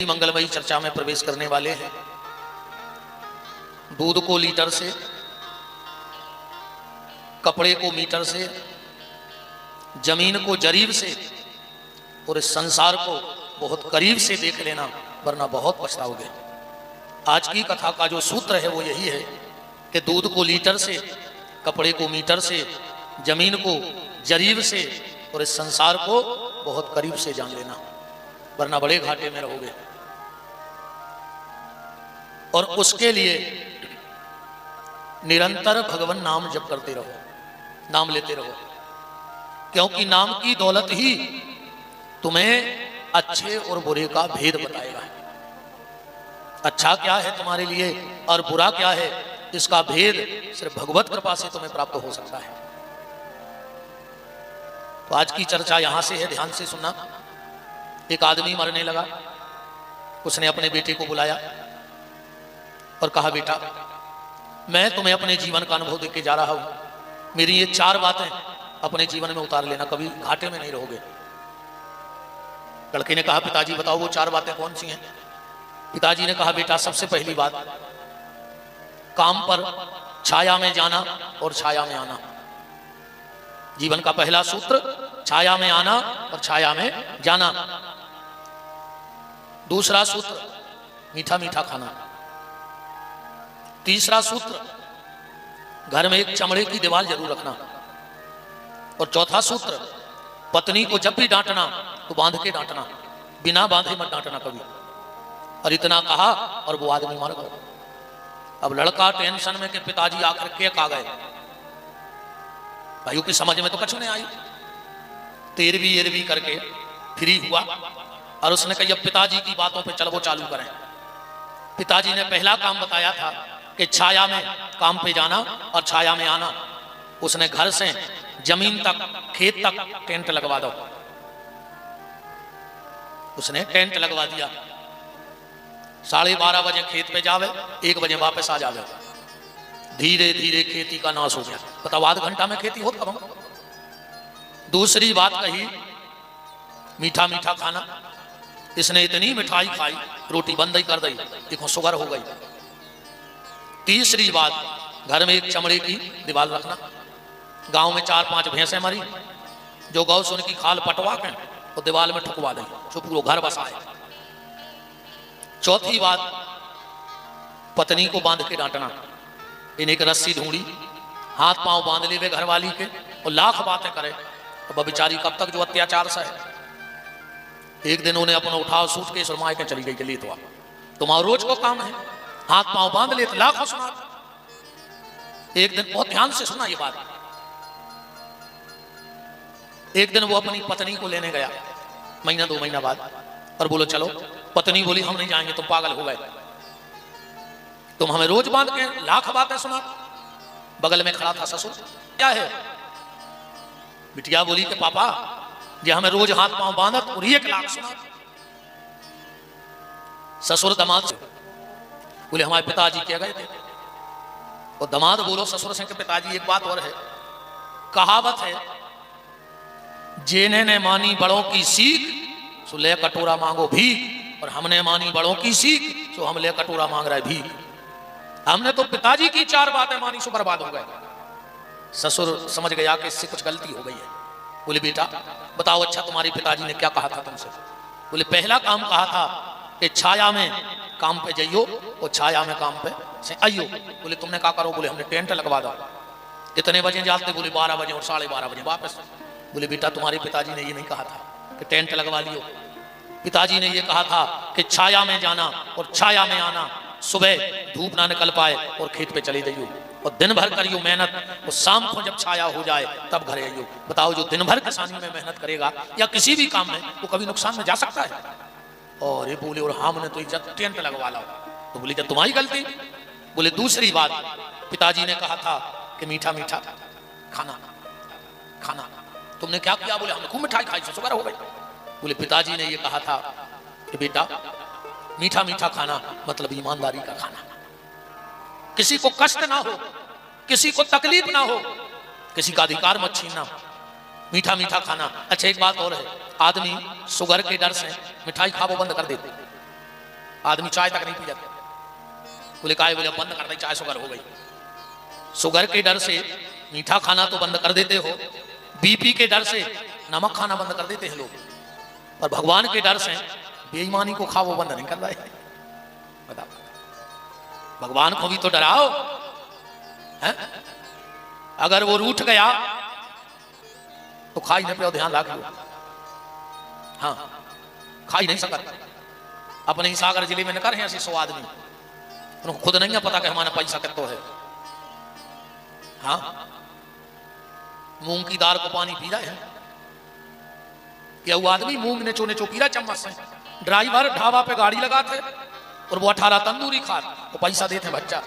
मंगलमयी चर्चा में प्रवेश करने वाले हैं। दूध को लीटर से, कपड़े को मीटर से, जमीन को जरीब से और इस संसार को बहुत करीब से देख लेना, वरना बहुत पछताओगे। आज की कथा का जो सूत्र है वो यही है कि दूध को लीटर से, कपड़े को मीटर से, जमीन को जरीब से और इस संसार को बहुत करीब से जान लेना, वरना बड़े घाटे में रहोगे। और उसके लिए निरंतर भगवान नाम जप करते रहो, नाम लेते रहो, क्योंकि नाम की दौलत ही तुम्हें अच्छे और बुरे का भेद बताएगा। अच्छा क्या है तुम्हारे लिए और बुरा क्या है, इसका भेद सिर्फ भगवत कृपा से तुम्हें प्राप्त हो सकता है। तो आज की चर्चा यहां से है, ध्यान से सुनना। एक आदमी मरने लगा, उसने अपने बेटे को बुलाया और कहा, बेटा मैं तुम्हें अपने जीवन का अनुभव देके जा रहा हूं, मेरी ये 4 बातें अपने जीवन में उतार लेना, कभी घाटे में नहीं रहोगे। लड़के ने कहा, पिताजी बताओ वो 4 बातें कौन सी हैं। पिताजी ने कहा, बेटा सबसे पहली बात, काम पर छाया में जाना और छाया में आना। जीवन का पहला सूत्र, छाया में आना और छाया में जाना। दूसरा सूत्र, मीठा मीठा खाना। तीसरा सूत्र, घर में एक चमड़े की दीवार जरूर रखना। और चौथा सूत्र, पत्नी को जब भी डांटना तो बांध के डांटना, बिना बांधे मत डांटना कभी। और इतना कहा और वो आदमी मर गया। अब लड़का टेंशन में कि पिताजी आकर के आ गए, भाइयों की समझ में तो कुछ नहीं आई। 13वीं करके फ्री हुआ और उसने कहा, अब पिताजी की बातों पे चलो वो चालू करें। पिताजी ने पहला काम बताया था कि छाया में काम पे जाना और छाया में आना। उसने घर से जमीन तक, खेत तक टेंट लगवा दो। उसने टेंट लगवा दिया। 12:30 बजे खेत पे जावे, 1 बजे वापस आ जावे। धीरे धीरे खेती का नाश हो गया। बताओ आध घंटा में खेती हो कब। दूसरी बात कही, मीठा मीठा खाना। इसने इतनी मिठाई खाई, रोटी बंद ही कर दी, देखो शुगर हो गई। तीसरी बात, घर में एक चमड़े की दीवार रखना। गांव में 4-5 भैंसें मरी, जो गौ से उनकी खाल पटवा के और दीवार में ठुकवा दी, जो पूरा घर बसाए। चौथी बात, पत्नी को बांध के डांटना। इन्हें एक रस्सी ढूंढी, हाथ पांव बांध ले वे घरवाली के और लाख बातें करे। अब बेचारी कब तक जो अत्याचार सा है। एक दिन उन्हें अपना उठाओ सूटकेस और मार के चली गई कि ले तो तुम्हारा रोज को काम है, हाथ पांव बांध ले तो लाखों सुना। एक दिन बहुत ध्यान से सुना ये बात। एक दिन वो अपनी पत्नी को लेने गया, 1-2 महीना बाद, और बोलो चलो। पत्नी बोली, हम नहीं जाएंगे, तुम पागल हो गए, तुम हमें रोज बांध के लाख बातें सुना। बगल में खड़ा था ससुर, क्या है। बिटिया बोली कि पापा ये हमें रोज हाथ पांव बांधत और 1 लाख सुना। ससुर दामाद से बोले, हमारे पिताजी क्या गए थे। और दामाद बोलो ससुर से कि पिताजी एक बात और है, कहावत है, जेने ने मानी बड़ों की सीख सो ले कटोरा मांगो भीख, और हमने मानी बड़ों की सीख सो हम ले कटोरा मांग रहे भीख। हमने तो पिताजी की 4 बातें मानी सो बर्बाद हो गए। ससुर समझ गया कि इससे कुछ गलती हो गई है। बोले, बेटा बताओ, अच्छा तुम्हारे पिताजी ने क्या कहा था तुमसे। बोले, पहला काम कहा था कि छाया में काम पे जाइयो और छाया में काम पे से आइयो। बोले, तुमने क्या करो। बोले, हमने टेंट लगवा दो। कितने बजे जाते। बोले, 12 बजे और 12:30 बजे वापस। बोले, बेटा तुम्हारे पिताजी ने ये नहीं कहा था कि टेंट लगवा लियो। पिताजी ने ये कहा था कि छाया में जाना और छाया में आना, सुबह धूप ना निकल पाए और खेत पे चले जाइयो और दिन भर करियो मेहनत, और शाम को जब छाया हो जाए तब घरे आइयो। बताओ, जो दिन भर किसानी में मेहनत करेगा या किसी भी काम में, वो कभी नुकसान में जा सकता है। और ये बोले, और हमने तो इज्जत टेंट लगवा लो। तो बोले, जब तुम्हारी गलती। बोले, दूसरी बात, पिताजी ने कहा था कि मीठा मीठा खाना खाना, तुमने क्या किया। बोले, हमने खूब मिठाई खाई, शुगर हो गई। बोले, पिताजी ने ये कहा था कि बेटा मीठा मीठा खाना मतलब ईमानदारी का खाना, किसी को कष्ट ना हो, किसी को तकलीफ ना हो, किसी का अधिकार मत छीनना। मीठा मीठा खाना। अच्छा एक बात और है, आदमी शुगर के डर से मिठाई खावो बंद कर देते, आदमी चाय तक नहीं पी जाता। बोले काय? बोले बंद कर दे, चाय शुगर हो गई। शुगर के डर से मीठा खाना तो बंद कर देते हो, बीपी के डर से नमक खाना बंद कर देते हैं लोग, पर भगवान के डर से बेईमानी को खाओ बंद नहीं कर रहा है। बताओ, भगवान को भी तो डराओ है? अगर वो रूठ गया तो खा ही नहीं पे, ध्यान रख लो। हाँ, खा ही नहीं सकता। अपने ही सागर जिले में नकर है ऐसे 100 आदमी, उनको खुद नहीं है पता कि हमारा पैसा कितना है। हाँ, मूंग की दाल को पानी पी रहा है क्या वो आदमी? मूंग ने चोने चो पी रहा चम्मच से। ड्राइवर ढाबा पे गाड़ी लगाते और वो 18 तंदूरी खा वो पैसा देते भज्जा,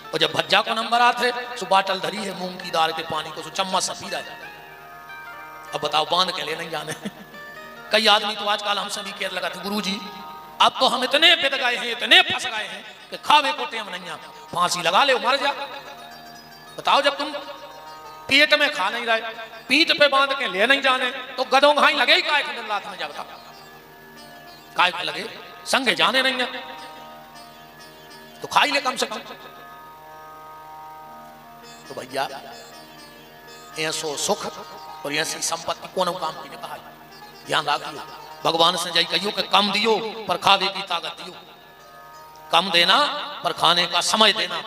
और जब भज्जा को नंबर आते तो बाटल धरी है मूंग की दाल के पानी को चम्मच से पी रहा है। अब बताओ, बांध के ले नहीं जाने। कई आदमी तो आजकल हमसे भी केयर लगाते, गुरुजी अब तो हम इतने बिद गए हैं, इतने फंस गए हैं कि खावे को टेम नहीं, फांसी लगा ले मर जा। बताओ, जब तुम पेट में खा नहीं रहे, पीठ पे बांध के ले नहीं जाने, तो गधों घाई लगे ही काय दिन रात में? जब काय के लगे, संगे जाने नहीं है तो खाई ले कम से कम। तो भैया ऐसो सुख और ऐसी संपत्ति कोनो काम की नहीं कहा, ध्यान रखियो। भगवान से जाई कहियो कि कम दियो पर खावे की ताकत दियो, कम देना पर खाने का समय देना।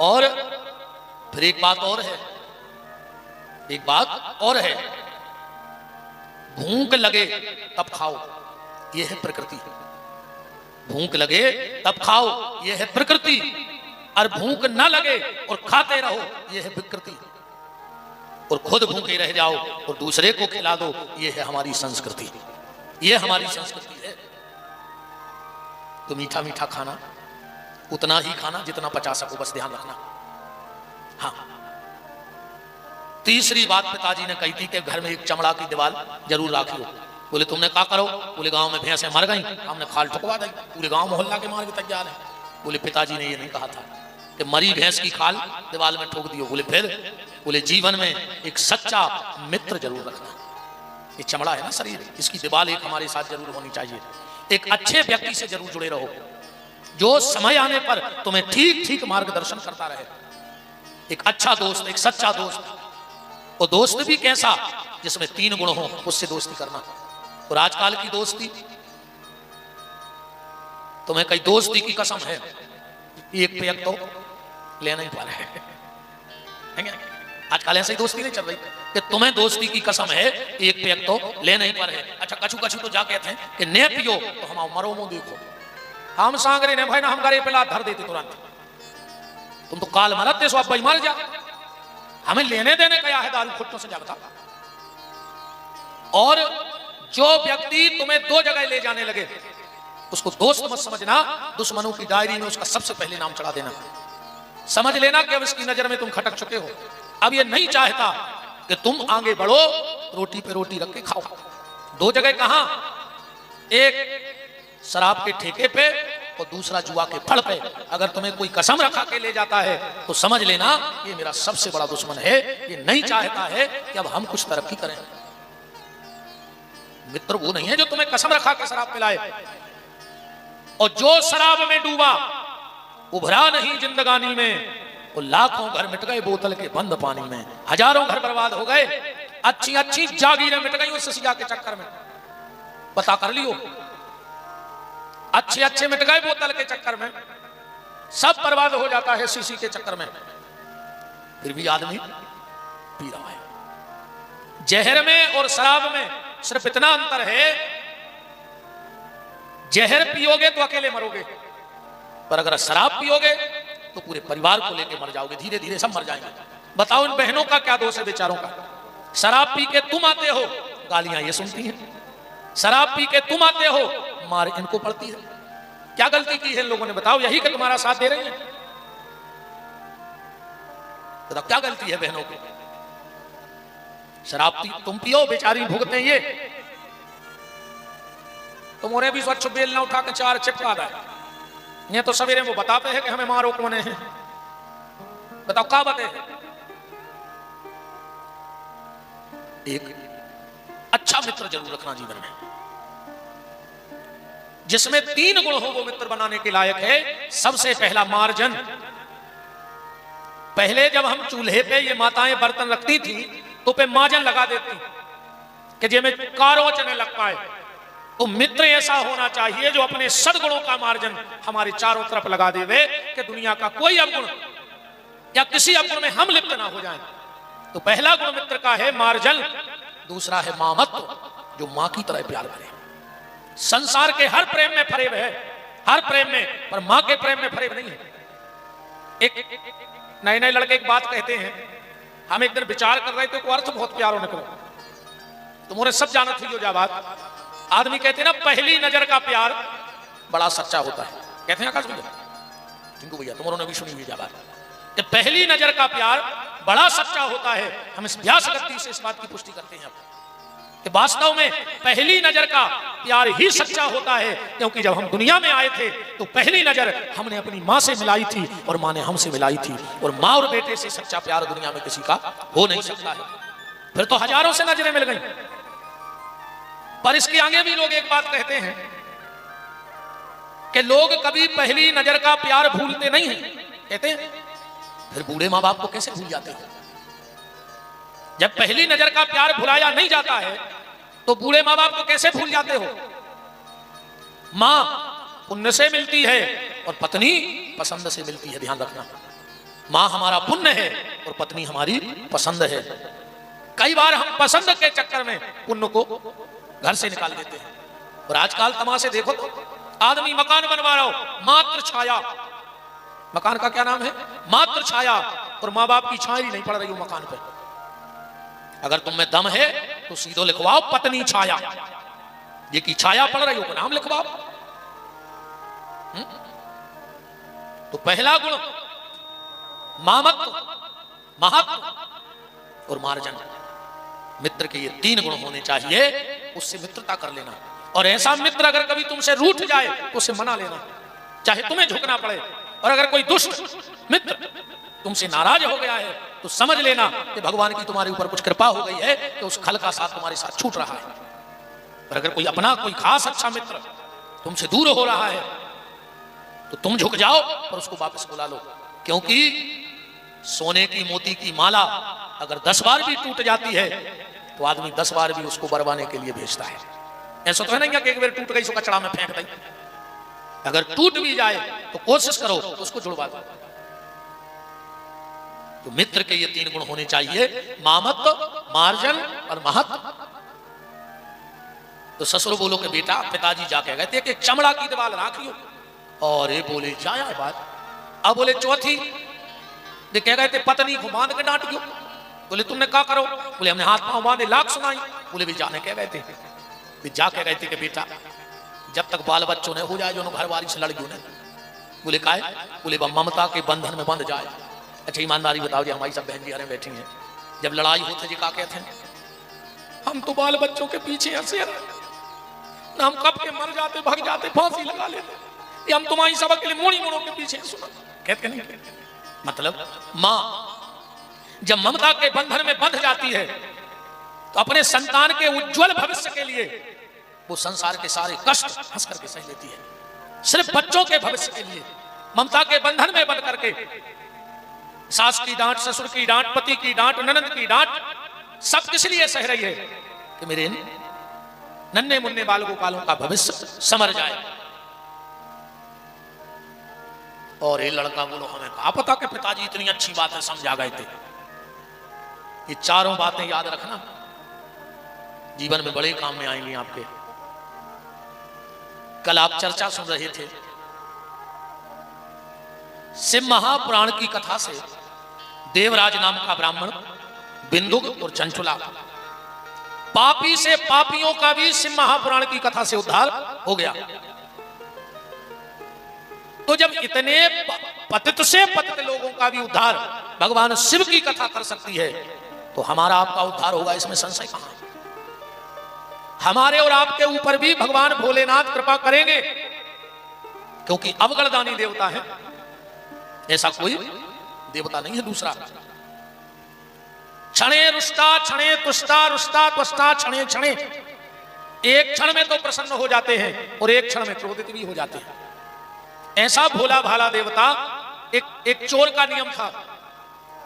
और फिर एक बात और है, एक बात और है, भूख लगे तब खाओ, यह है प्रकृति। भूख लगे तब खाओ, यह है प्रकृति, और भूख न लगे और खाते रहो, यह है विकृति। और खुद भूखे रह जाओ और दूसरे को खिला दो, यह है हमारी संस्कृति, यह हमारी संस्कृति है। तो मीठा मीठा खाना, उतना ही खाना जितना पचा सको, बस ध्यान रखना। हाँ, तीसरी बात पिताजी ने कही थी कि घर में एक चमड़ा की दीवार जरूर रखियो। बोले तुमने क्या करो? बोले गांव में भैंसें मर गई, हमने खाल ठुकवा दी, पूरे गांव मोहल्ला के मार के तैयार है। बोले पिताजी ने ये नहीं कहा था कि मरी भैंस की खाल दीवार में ठोक दियो। बोले फिर? बोले जीवन में एक सच्चा मित्र जरूर रखना। ये चमड़ा है ना शरीर, इसकी दीवार एक हमारे साथ जरूर होनी चाहिए। एक अच्छे व्यक्ति से जरूर जुड़े रहो, जो समय आने पर तुम्हें ठीक ठीक मार्गदर्शन करता रहे। एक अच्छा दोस्त, एक सच्चा दोस्त। और दोस्त भी कैसा? जिसमें 3 गुण हो, उससे दोस्ती करना। और आजकल की दोस्ती, तुम्हें कई दोस्ती की कसम है, एक पे एक तो लेना ही पा रहे। आजकल ऐसी दोस्ती नहीं चल रही कि तुम्हें दोस्ती की कसम है, एक पे एक तो लेना ही पा रहे। अच्छा, कछु कछु तो जा कहते हैं कि ने पियो तो हम मरो मुंह देखो, हम सांगरे ने भाई ना हम गरे पे लात धर देते तुरंत। तुम तो काल मरते सो अब भाई मर जा, हमें लेने देने का है दारू खुट्टों से जाता। और जो व्यक्ति तुम्हें 2 जगह ले जाने लगे, उसको दोस्त मत समझना, दुश्मनों की डायरी में उसका सबसे पहले नाम चढ़ा देना। समझ लेना कि अब इसकी नजर में तुम खटक चुके हो। अब ये नहीं चाहता कि तुम आगे बढ़ो, रोटी पे रोटी रख के खाओ। 2 जगह कहां? एक शराब के ठेके पे और दूसरा जुआ के फड़ पे। अगर तुम्हें कोई कसम रखा के ले जाता है तो समझ लेना ये मेरा सबसे बड़ा दुश्मन है, ये नहीं चाहता है कि अब हम कुछ तरक्की करें। मित्र वो नहीं है जो तुम्हें कसम रखा के शराब पिलाए। और जो शराब में डूबा उभरा नहीं जिंदगानी में, वो लाखों घर मिट गए बोतल के बंद पानी में, हजारों घर बर्बाद हो गए, अच्छी अच्छी जागीरें मिट गई उस सिया के चक्कर में। पता कर लियो, अच्छे अच्छे मिट गए बोतल के चक्कर में, सब बर्बाद हो जाता है सीसी के चक्कर में। फिर भी आदमी पी रहा है। जहर में और शराब में सिर्फ इतना अंतर है, जहर पियोगे तो अकेले मरोगे, पर अगर शराब पियोगे तो पूरे परिवार को लेकर मर जाओगे, धीरे धीरे सब मर जाएंगे। बताओ इन बहनों का क्या दोष है बेचारों का? शराब पी के तुम आते हो, गालियां ये सुनती हैं। शराब पी के तुम आते हो, मार इनको पड़ती है। क्या गलती की है इन लोगों ने? बताओ, यही कि तुम्हारा साथ दे रही है? बताओ क्या गलती है बहनों की? शराब तुम पियो, बेचारी भुगते ये, तुम उन्हें भी स्वच्छ बेल ना उठा के 4 चिपका गए। ये तो सवेरे वो बताते हैं कि हमें मारो कौन है। बताओ क्या बात है? एक अच्छा मित्र जरूर रखना जीवन में, जिसमें 3 गुण हो वो मित्र बनाने के लायक है। सबसे पहला मार्जन। पहले जब हम चूल्हे पे ये माताएं बर्तन रखती थी तो पे मार्जन लगा देती कि जे में कारोच न लग पाए। तो मित्र ऐसा होना चाहिए जो अपने सद्गुणों का मार्जन हमारे चारों तरफ लगा देवे कि दुनिया का कोई अवगुण या किसी अवगुण में हम लिप्त ना हो जाएं। तो पहला गुण मित्र का है मार्जन। दूसरा है मामत्व, जो मां की तरह प्यार करे। संसार के हर प्रेम में फरेब है, हर प्रेम में, पर मां के प्रेम में फरेब नहीं है। एक नए नए लड़के एक बात कहते हैं, हम एक दिन विचार कर रहे थे को अर्थ बहुत प्यारो निकलो। तुम्हारे सब जाना थी जो जा बात। आदमी कहते हैं ना पहली नजर का प्यार बड़ा सच्चा होता है। कहते हैं आकाश भैया, टिंकू भैया, तुम्हारों ने भी सुनी हुई जा बात कि पहली नजर का प्यार बड़ा सच्चा होता है। हम इस व्यास गति से इस बात की पुष्टि करते हैं कि वास्तव में पहली नजर का प्यार ही सच्चा होता है। क्योंकि जब हम दुनिया में आए थे तो पहली नजर हमने अपनी मां से मिलाई थी और मां ने हमसे मिलाई थी। और मां और बेटे से सच्चा प्यार दुनिया में किसी का हो नहीं सकता है। फिर तो हजारों से नजरें मिल गई। पर इसके आगे भी लोग एक बात कहते हैं कि लोग कभी पहली नजर का प्यार भूलते नहीं हैं। कहते हैं फिर बूढ़े मां बाप को कैसे भूल जाते हैं? जब पहली नजर का प्यार भुलाया नहीं जाता है तो बूढ़े मां बाप को कैसे भूल जाते हो? मां पुण्य से मिलती है और पत्नी पसंद से मिलती है। ध्यान रखना, मां हमारा पुण्य है और पत्नी हमारी पसंद है। कई बार हम पसंद के चक्कर में पुण्य को घर से निकाल देते हैं। और आजकल तमाशे देखो तो आदमी मकान बनवा रहा हो, मात्र छाया, मकान का क्या नाम है? मात्र छाया, और मां बाप की छाया ही नहीं पड़ रही हो मकान पे। अगर तुम में दम है तो सीधो लिखवाओ पत्नी छाया, ये की छाया पड़ रही हो का नाम लिखवाओ। तो पहला गुण मामत्व, महत्व और मार्जन। मित्र के ये 3 गुण होने चाहिए, उससे मित्रता कर लेना। और ऐसा मित्र अगर कभी तुमसे रूठ जाए तो उसे मना लेना, चाहे तुम्हें झुकना पड़े। और अगर कोई दुष्ट मित्र तुमसे नाराज हो गया है तो समझ लेना कि भगवान की तुम्हारे ऊपर कुछ कृपा हो गई है कि उस खल का साथ तुम्हारे साथ छूट रहा है। और अगर कोई अपना कोई खास अच्छा मित्र तुमसे दूर हो रहा है तो तुम झुक जाओ और उसको वापस बुला लो। क्योंकि सोने की मोती की माला अगर 10 बार भी टूट जाती है तो आदमी 10 बार भी उसको बरवाने के लिए भेजता है। ऐसा तो है नहीं कि एक बार टूट गई सो कचड़ा में फेंक दी। अगर टूट भी जाए तो कोशिश करो तो उसको जुड़वा दो। तो मित्र के ये 3 गुण होने चाहिए, मामत्व, मार्जन और महत्व। तो ससुर बोलो कि बेटा, पिताजी जाके गए थे कि चमड़ा की दीवार राखियो, और ये बोले जाया बात। अब बोले चौथी कह गए थे पत्नी को बांध के डांट गयो। बोले तुमने क्या करो? बोले हमने हाथ पांव बांधे, लाख सुनाई। बोले भी जाने कह गए थे, भी जाके गए थे कि बेटा जब तक बाल बच्चों ने हो जाए जो घर वाली से लड़ गयो ने। बोले काहे? बोले ममता के बंधन में बंध जाए। अच्छा ईमानदारी बताओ जी, हमारी सब बहन जी बैठी हैं, जब लड़ाई होती जी क्या कहते हैं? हम तो बाल बच्चों के पीछे हंसे ना, हम कब के मर जाते, भाग जाते, फांसी लगा लेते। हम तुम्हारी सबक के लिए मोड़ी मोड़ों के पीछे सुना कहते नहीं कहते। मतलब मां जब ममता के बंधन में बंध जाती है तो अपने संतान के उज्जवल भविष्य के लिए वो संसार के सारे कष्ट हंस करके सह लेती है। सिर्फ बच्चों के भविष्य के लिए ममता के बंधन में बंध करके सास की डांट, ससुर की डांट, पति की डांट, ननद की डांट, सब किस लिए सह रही है कि मेरे नन्हे मुन्ने बाल गोपालों का भविष्य समर जाए। और ये लड़का बोलो हमें कहा पता कि पिताजी इतनी अच्छी बातें समझा गए थे। ये 4 बातें याद रखना, जीवन में बड़े काम में आएंगी आपके। कल आप चर्चा सुन रहे थे शिव महापुराण की कथा से। देवराज नाम का ब्राह्मण बिंदुक और चंचुला, पापी से पापियों का भी शिव महापुराण की कथा से उद्धार हो गया। तो जब इतने पतित से पतित लोगों का भी उद्धार भगवान शिव की कथा कर सकती है तो हमारा आपका उद्धार होगा, इसमें संशय कहां है? हमारे और आपके ऊपर भी भगवान भोलेनाथ कृपा करेंगे क्योंकि अवगणदानी देवता है, ऐसा कोई देवता नहीं है दूसरा। क्षणे रुष्टा क्षणे तुष्टा रुष्टा त्वष्टा क्षणे क्षणे, एक क्षण में तो प्रसन्न हो जाते हैं और एक क्षण में क्रोधित भी हो जाते हैं। ऐसा भोला भाला देवता। एक चोर का नियम था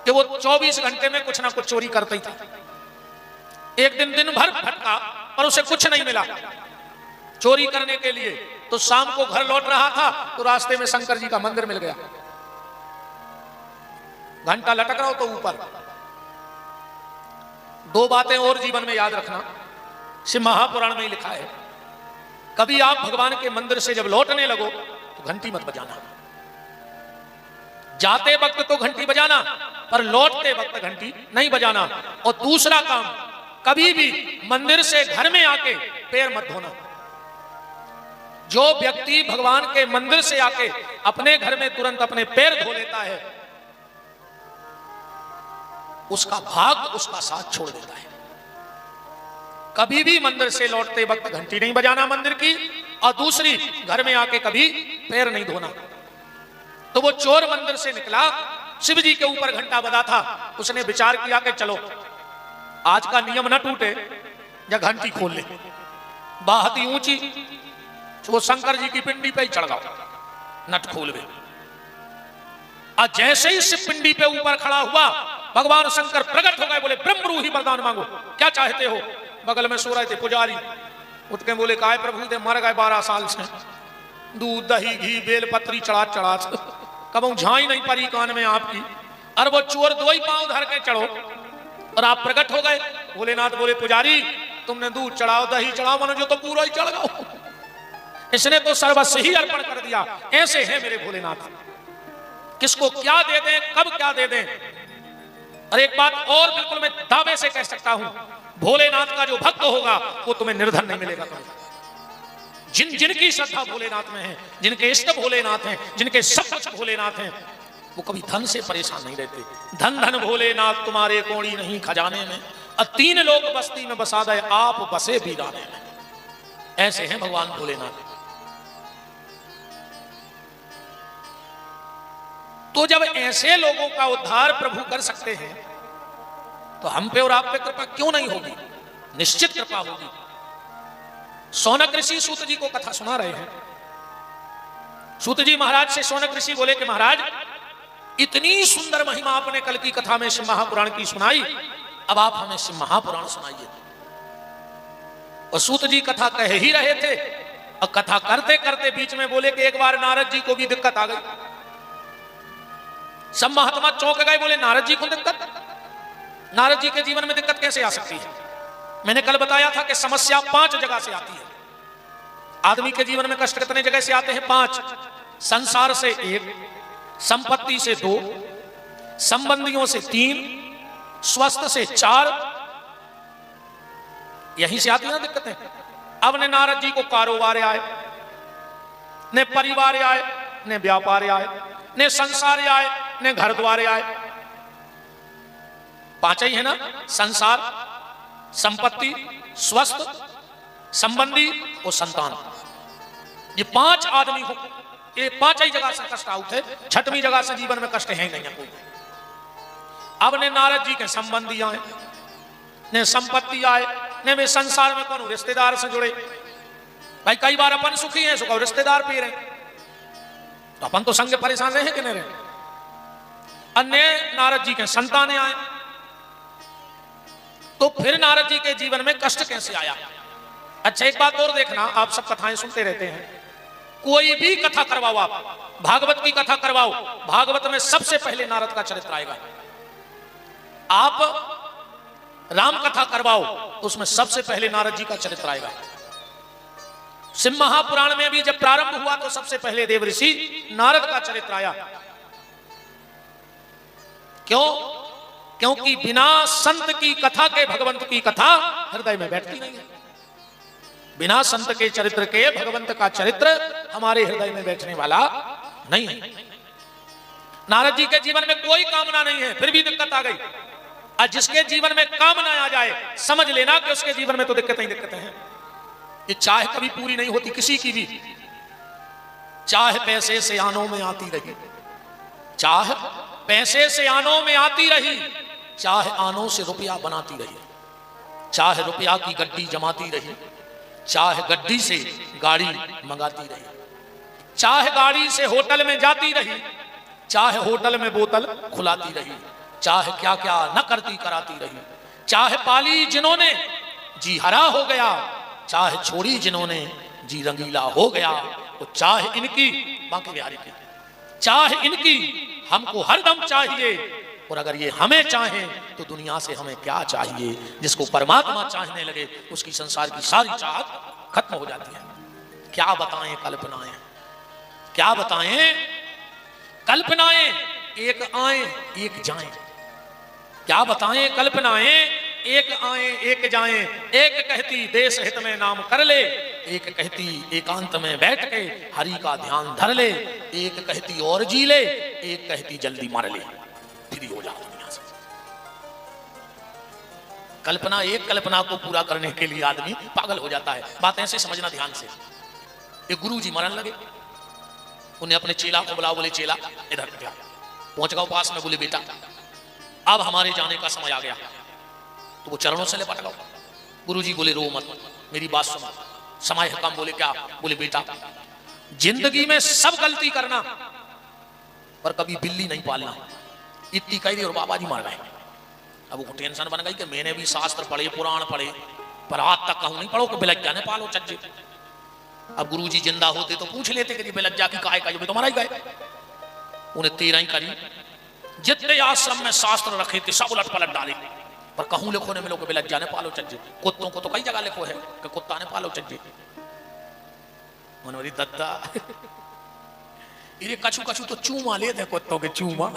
कि वो 24 घंटे में कुछ ना कुछ चोरी करता ही था। एक दिन भर भटका पर उसे कुछ नहीं मिला चोरी करने के लिए, तो शाम को घर लौट रहा था तो रास्ते में शंकर जी का मंदिर मिल गया। घंटा लटक रहा हो तो ऊपर। दो बातें और जीवन में याद रखना, शिव महापुराण में ही लिखा है, कभी आप भगवान के मंदिर से जब लौटने लगो तो घंटी मत बजाना। जाते वक्त तो घंटी बजाना पर लौटते वक्त घंटी नहीं बजाना। और दूसरा काम, कभी भी मंदिर से घर में आके पैर मत धोना। जो व्यक्ति भगवान के मंदिर से आके अपने घर में तुरंत अपने पैर धो लेता है, उसका भाग उसका साथ छोड़ देता है। कभी भी मंदिर से लौटते वक्त घंटी नहीं बजाना मंदिर की, और दूसरी, घर में आके कभी पैर नहीं धोना। तो वो चोर मंदिर से निकला, शिव जी के ऊपर घंटा बजा था, उसने विचार किया कि चलो आज का नियम न टूटे, या घंटी खोल ले। बात ही ऊंची, वो शंकर जी की पिंडी पे ही चढ़ गया, नट खोल गए। और जैसे ही शिव पिंडी पे ऊपर खड़ा हुआ, भगवान शंकर प्रकट हो गए, बोले ब्रह्मरूही वरदान मांगो, क्या चाहते हो। बगल में सो रहे थे पुजारी, उठ के बोले काय प्रभु दे, मर गए 12 साल से, दूध दही घी बेल पत्री चढ़ा चढ़ा कबू झाई नहीं परी कान में आपकी। और वो चोर 2 ही पांव धर के चढ़ो और आप प्रकट हो गए। भोलेनाथ बोले पुजारी तुमने दूध चढ़ाओ दही चढ़ाओ, मन जो तो पूरा ही चढ़ गया, इसने तो सर्वस्व ही अर्पण कर दिया। ऐसे है मेरे भोलेनाथ, किसको क्या दे दें, कब क्या दे दें। और एक बात और बिल्कुल मैं दावे से कह सकता हूं, भोलेनाथ का जो भक्त होगा वो तुम्हें निर्धन नहीं मिलेगा। जिनकी श्रद्धा भोलेनाथ में है, जिनके इष्ट भोलेनाथ हैं, जिनके सब कुछ भोलेनाथ हैं, वो कभी धन से परेशान नहीं रहते। धन धन भोलेनाथ तुम्हारे कोड़ी नहीं खजाने में, और 3 लोग बस्ती में बसा दे आप बसे बीराने में। ऐसे हैं भगवान भोलेनाथ। तो जब ऐसे लोगों का उद्धार प्रभु कर सकते हैं, तो हम पे और आप पे कृपा क्यों नहीं होगी? निश्चित कृपा होगी। शौनक ऋषि सूत जी को कथा सुना रहे हैं। सूत जी महाराज से शौनक ऋषि बोले कि महाराज इतनी सुंदर महिमा आपने कल की कथा में शिव महापुराण की सुनाई, अब आप हमें शिव महापुराण सुनाइए। और सूत जी कथा कह ही रहे थे, और कथा करते करते बीच में बोले कि एक बार नारद जी को भी दिक्कत आ गई। सब महात्मा चौंक गए, बोले नारद जी को दिक्कत? नारद जी के जीवन में दिक्कत कैसे आ सकती है? मैंने कल बताया था कि समस्या 5 जगह से आती है। आदमी के जीवन में कष्ट कितने जगह से आते हैं? 5। संसार से 1, संपत्ति से 2, संबंधियों से 3, स्वास्थ्य से 4, यहीं से आती है ना दिक्कतें। अब ने नारद जी को कारोबार आए, ने परिवार आए, ने व्यापार आए, ने संसार आए, ने घर द्वार आए। 5 ही है ना, संसार, संपत्ति, स्वस्थ, संबंधी और संतान। ये 5 आदमी हो, ये 5 ही जगह से कष्ट आउट है। 6वीं जगह से जीवन में कष्ट है नहीं कोई। अब ने नारद जी के संबंधी आए, ने संपत्ति आए, ने वे संसार में कौन रिश्तेदार से जुड़े। भाई कई बार अपन सुखी हैं, सुखा रिश्तेदार पी रहे, तो अपन तो संग परेशान रहे कि नहीं रहे। अन्य नारद जी के संतानें आए, तो फिर नारद जी के जीवन में कष्ट कैसे आया? अच्छा एक बात और देखना, आप सब कथाएं सुनते रहते हैं, कोई भी कथा करवाओ, आप भागवत की कथा करवाओ, भागवत में सबसे पहले नारद का चरित्र आएगा। आप राम कथा करवाओ, उसमें सबसे पहले नारद जी का चरित्र आएगा। शिव महापुराण में भी जब प्रारंभ हुआ तो सबसे पहले देव ऋषि नारद का चरित्र आया। क्यों? क्योंकि बिना संत की कथा के भगवंत की कथा हृदय में बैठती नहीं है। बिना संत के चरित्र के भगवंत का चरित्र हमारे हृदय में बैठने वाला नहीं है। नारद जी के जीवन में कोई कामना नहीं है, फिर भी दिक्कत आ गई। और जिसके जीवन में कामना आ जाए, समझ लेना कि उसके जीवन में तो दिक्कतें ही दिक्कतें हैं। ये चाह कभी पूरी नहीं होती किसी की भी। चाह पैसे से आनों में आती रही, चाह पैसे से आनों में आती रही, चाह आनों से रुपया बनाती रही, चाह रुपया की गड्डी जमाती रही, चाहे गड्डी से गाड़ी मंगाती रही, चाहे गाड़ी से होटल में जाती रही, चाहे होटल में बोतल खुलाती रही, चाहे क्या क्या न करती कराती रही, चाहे पाली जिन्होंने जी हरा हो गया, चाहे छोड़ी जिन्होंने जी रंगीला हो गया, तो चाहे इनकी बांके बिहारी की, चाहे इनकी हमको हरदम चाहिए। और अगर ये हमें चाहें तो दुनिया से हमें क्या चाहिए। जिसको परमात्मा चाहने लगे उसकी संसार की सारी चाहत खत्म हो जाती है। क्या बताएं कल्पनाएं, क्या बताएं कल्पनाएं, एक आए एक जाएं। क्या बताएं कल्पनाएं, एक आए एक जाएं। एक कहती देश हित में नाम कर ले, एक कहती एकांत में बैठ के हरि का ध्यान धर ले, एक कहती और जी ले, एक कहती जल्दी मर ले, फ्री हो जा दुनिया से। कल्पना, एक कल्पना को पूरा करने के लिए आदमी पागल हो जाता है। बात ऐसे समझना ध्यान से। एक गुरुजी मरने लगे, उन्हें अपने चेला को बुलाओ, बोले चेला इधर क्या पहुंच गया पास में, बोले बेटा अब हमारे जाने का समय आ गया। तो वो चरणों से लिपट गया। गुरुजी बोले रो मत, मेरी बात सुनो, समय है कम। बोले क्या? बोले बेटा जिंदगी में सब गलती करना पर कभी बिल्ली नहीं पालना। इतनी कह रही और बाबा जी मर गए। अब वो टेंशन बन गई कि मैंने भी शास्त्र पढ़े, पुराण पढ़े, पर आज तक कहूं नहीं पढ़ो कि बिलज्जा ने पालो चज्जे। अब गुरुजी जिंदा होते तो पूछ लेते कि बिलज्जा की काय का, जो तो मरा ही गए। उन्हें 13 ही करी, जितने आश्रम में शास्त्र रखे थे सब उलट पलट डाले, पर कहूं लिखो ने मिलो कि बिलज्जा ने पालो चज्जे। कुत्तों को तो कई जगह लिखो है कि कुत्ता ने पालो चज्जे। मनोरी दद्दा ये कछु कछु तो चूमा लेते कुत्तों के, चूमा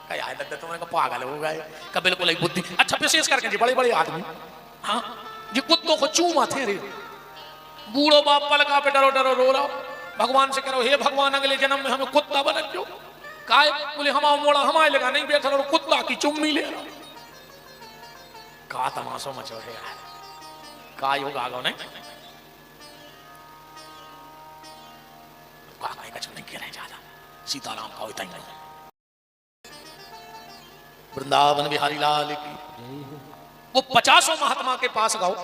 क्या दद्दा तुम्हारे पागल हो गए का, बिल्कुल बुद्धि। अच्छा विशेष करके जी बड़े बड़े आदमी, हाँ जी कुत्तों को चूमा थे रे। बूढ़ो बाप पलका पे डरो डरो रो रहा, भगवान से करो हे भगवान अगले जन्म में हमें कुत्ता बना दो। काय? बोले हमारा मोड़ा हमारे लगा नहीं बैठा और कुत्ता की चुम्मी ले रहा। का तमाशा मचो है यार, का योगा आगो नहीं कछु नहीं कह रहे ज्यादा। सीताराम का होता ही नहीं। वृंदावन बिहारी लाल की। वो 50 महात्मा के पास गओ,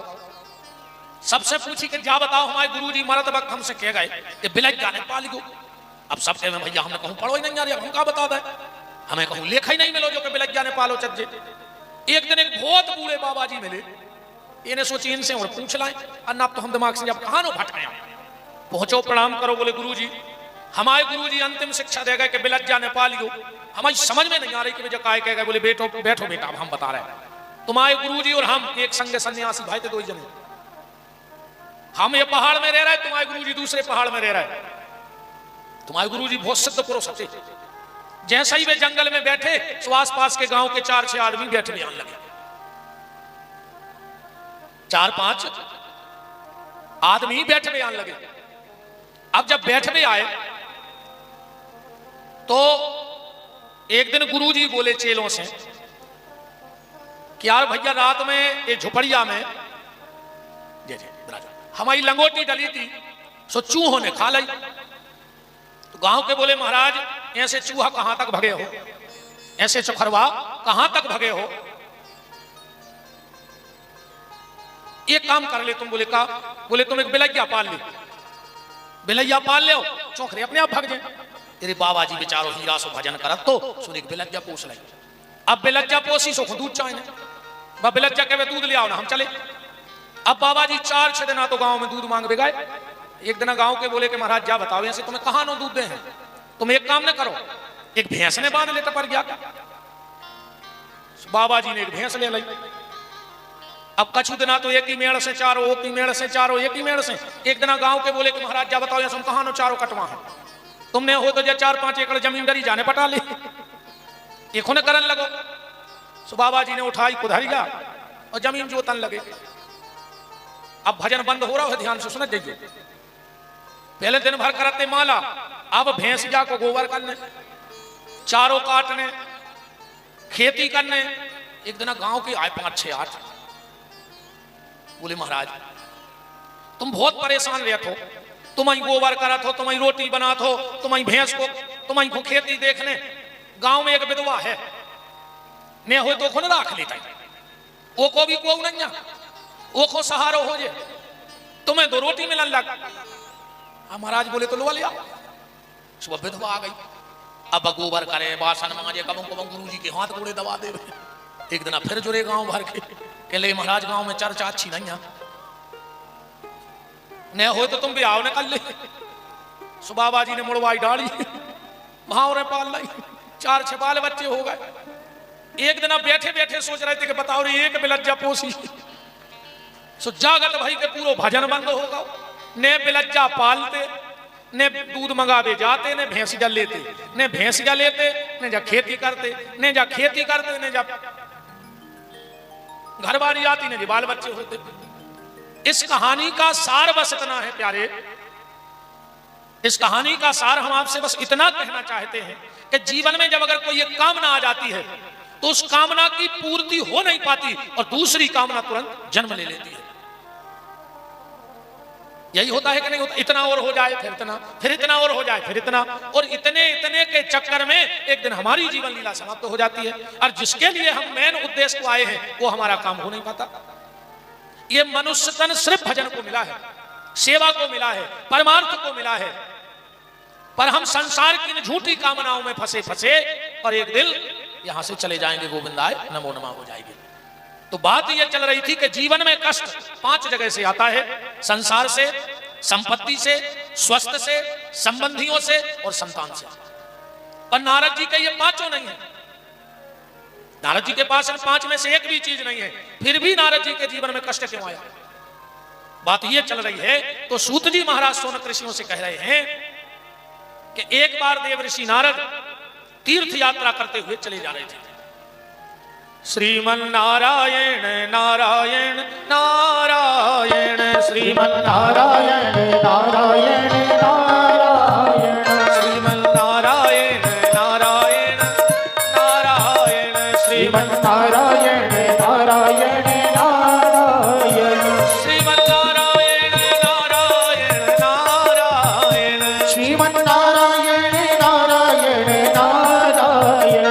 सबसे पूछी कि जा बताओ हमारे गुरुजी मरद वक्त हमसे कह गए कि बिलज जाने पाली गो। अब सबके में भैया हमने कहूं पढ़ो ही नहीं यार, हम क्या बता दे, हमें कहूं लेखा ही नहीं मिलो जो कि बिलज जाने पालो चज्जे। एक दिन एक बहुत बूढ़े बाबा जी मिले, इन्हें सोची इनसे और पूछ लाए। अन्ना तो हम दिमाग से जब कहां नो भटक गया। पहुंचो प्रणाम करो, बोले गुरुजी हमारे गुरुजी अंतिम शिक्षा दे गए कि बिलज जाने पालियो। हमारी समझ में नहीं आ रही कि मुझे काय कह गए। बोले बैठो बैठो बेटा, अब हम बता रहे हैं। तुम्हारे गुरुजी और हम एक संग सन्यासी भाई थे, 2 जने। हम ये पहाड़ में रह रहे, तुम्हारे गुरुजी दूसरे पहाड़ में रह रहे। तुम्हारे गुरुजी बहुत सिद्ध पुरुष थे। जैसे ही वे जंगल में बैठे तो आसपास के गांव के 4-6 आदमी बैठ बयान लगे। 4-5 आदमी बैठ बयान लगे। अब जब बैठने आए तो एक दिन गुरुजी बोले चेलों से कि यार भैया रात में ये झुपड़िया में हमारी लंगोटी डली थी, सो चूहों ने खा ली। तो गांव के बोले महाराज ऐसे चूहा कहां तक भगे हो, ऐसे चखरवा कहां तक भगे हो, एक काम कर ले तुम। बोले का? बोले तुम एक बिलैया पाल ले, बिलैया पाल ले चौखरे अपने आप भाग जाए। तेरे बाबा जी बेचारो हीरा सो भजन करत तो सुन एक बिलज्जा पोस लाई। अब बिलज्जा पोसी सो दूध चाहे बा बिलज्जा के दूध ले आओ ना हम चले। अब बाबा जी 4-6 दिन तो गांव में दूध मांग गए। एक दिन गांव के बोले कि महाराज जा बताओ ऐसे तुम्हें कहां नो दूध दे हैं, तुम एक काम न करो, एक भैंस ने बांध लेता पर गया। बाबा जी ने एक भैंस ले ली। अब कछु दिना तो एक ही मेड़ से चारों, एक ही मेड़ से चारों, एक ही मेड़ से। एक दिन गांव के बोले कि महाराज जा बताओ ऐसे कहां नो चारों कटवा है, तुमने हो तो 4-5 एकड़ जमीन डरी जाने पटा ले, एक ने करन लगो। सो बाबा जी ने उठाई कुदारिया और जमीन जोतन लगे। अब भजन बंद हो रहा है, ध्यान से सुन जाइए। पहले दिन भर करते माला, अब भैंस जा को गोबर करने, चारों काटने, खेती करने। एक दिन गांव के आए 5-6-8 बोले महाराज तुम बहुत परेशान रहते हो, तुम ही गोबर करत हो, तुम ही रोटी बनात हो, तुम ही भैंस को, तुम ही को खेती देखने। गांव में एक विधवा है, मैं हो तो खुद राख लेता, वो को भी को नहीं, वो को सहारो हो जे। तुम्हें 2 रोटी मिलन लग। महाराज बोले तो लो लिया। सुबह विधवा आ गई, अब गोबर करे, बासन मांजे, कबों कबों गुरु जी के हाथ गोड़े दबा दे। एक दिन फिर जुड़े गांव भर के ले महाराज गांव में चर्चा अच्छी नहीं है, न हो तो तुम भी आओ निकल ले। सुबह बाजी ने मुड़वाई डाली, भाव पाल लाई, 4-6 बाल बच्चे हो गए। एक दिन बैठे बैठे सोच रहे थे कि बताओ रे एक बिलज्जा पोसी, सो जागत भाई के पूरा भजन बंद होगा। ने बिलज्जा पालते, ने दूध मंगावे जाते, ने भैंसिया लेते, ने भैंसिया लेते, ने जा खेती करते, ने जा खेती करते, ने जा घर बारी आती, ने बाल बच्चे होते। इस कहानी का सार बस इतना है प्यारे, इस कहानी का सार हम आपसे बस इतना कहना चाहते हैं कि जीवन में जब अगर कोई एक कामना आ जाती है तो उस कामना की पूर्ति हो नहीं पाती और दूसरी कामना तुरंत जन्म ले लेती है। यही होता है कि नहीं होता? इतना और हो जाए, फिर इतना, फिर इतना और हो जाए, फिर इतना, और इतने इतने के चक्कर में एक दिन हमारी जीवन लीला समाप्त हो जाती है और जिसके लिए हम मेन उद्देश्य को आए हैं वो हमारा काम हो नहीं पाता। ये मनुष्य तन सिर्फ भजन को मिला है, सेवा को मिला है, परमार्थ को मिला है, पर हम संसार की झूठी कामनाओं में फंसे फंसे और एक दिन यहां से चले जाएंगे, गोविंदाय नमो नमः हो जाएंगे। तो बात यह चल रही थी कि जीवन में कष्ट 5 जगह से आता है, संसार से, संपत्ति से, स्वास्थ्य से, संबंधियों से और संतान से। पर नारद जी के ये 5 नहीं है, नारद जी के पास इन 5 में से एक भी चीज नहीं है, फिर भी नारद जी के जीवन में कष्ट क्यों आया? बात यह चल रही है। तो सूत जी महाराज सोनक ऋषियों से कह रहे हैं कि एक बार देव ऋषि नारद तीर्थ यात्रा करते हुए चले जा रहे थे। श्रीमन नारायण नारायण नारायण, श्रीमन नारायण नारायण नारायण, श्रीमन नारायण नारायण नारायण, श्रीमन नारायण नारायण नारायण, श्रीमन नारायण नारायण नारायण, श्रीमन नारायण नारायण नारायण।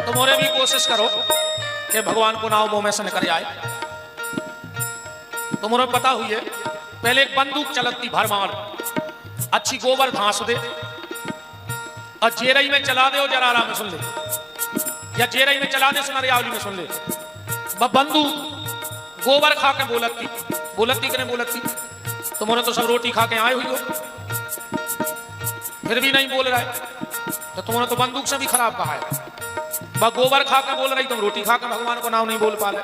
तुम और भी कोशिश करो कि भगवान को नाव मुंह में से निकल जाए। तो मुझे पता हुई है, पहले एक बंदूक चलती भरमार, अच्छी गोबर घास दे और जेरई में चला दे, और जरारा में सुन ले, या जेरई में चला दे सुनरियावली में सुन ले। बंदूक गोबर खा के बोलती बोलती कि नहीं बोलती? तुमने तो सब रोटी खा के आए हुई हो, फिर भी नहीं बोल रहा है, तो तुमने तो बंदूक से भी खराब कहा है। गोबर खा के बोल रही, तुम रोटी खा के भगवान को नाम नहीं बोल पा रहे।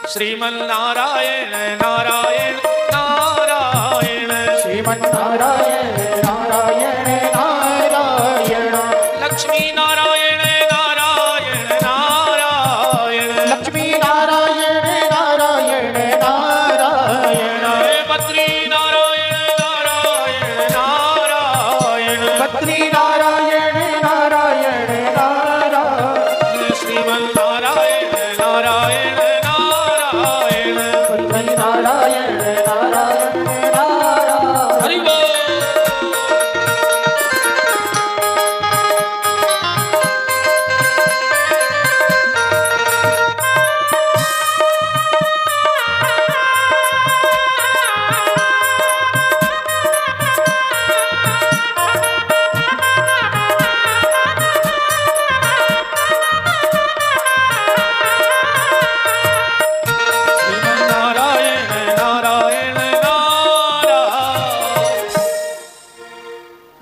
श्रीमन नारायण नारायण नारायण, श्रीमन नारायण नारायण नारायण, लक्ष्मी नारायण नारायण नारायण, लक्ष्मी नारायण नारायण नारायण, बद्री नारायण नारायण नारायण, बद्री नारायण नारायण नारायण, श्रीमन नारायण नारायण नारायण, श्रीमन नारायण नारायण नारायण। हरि बोल।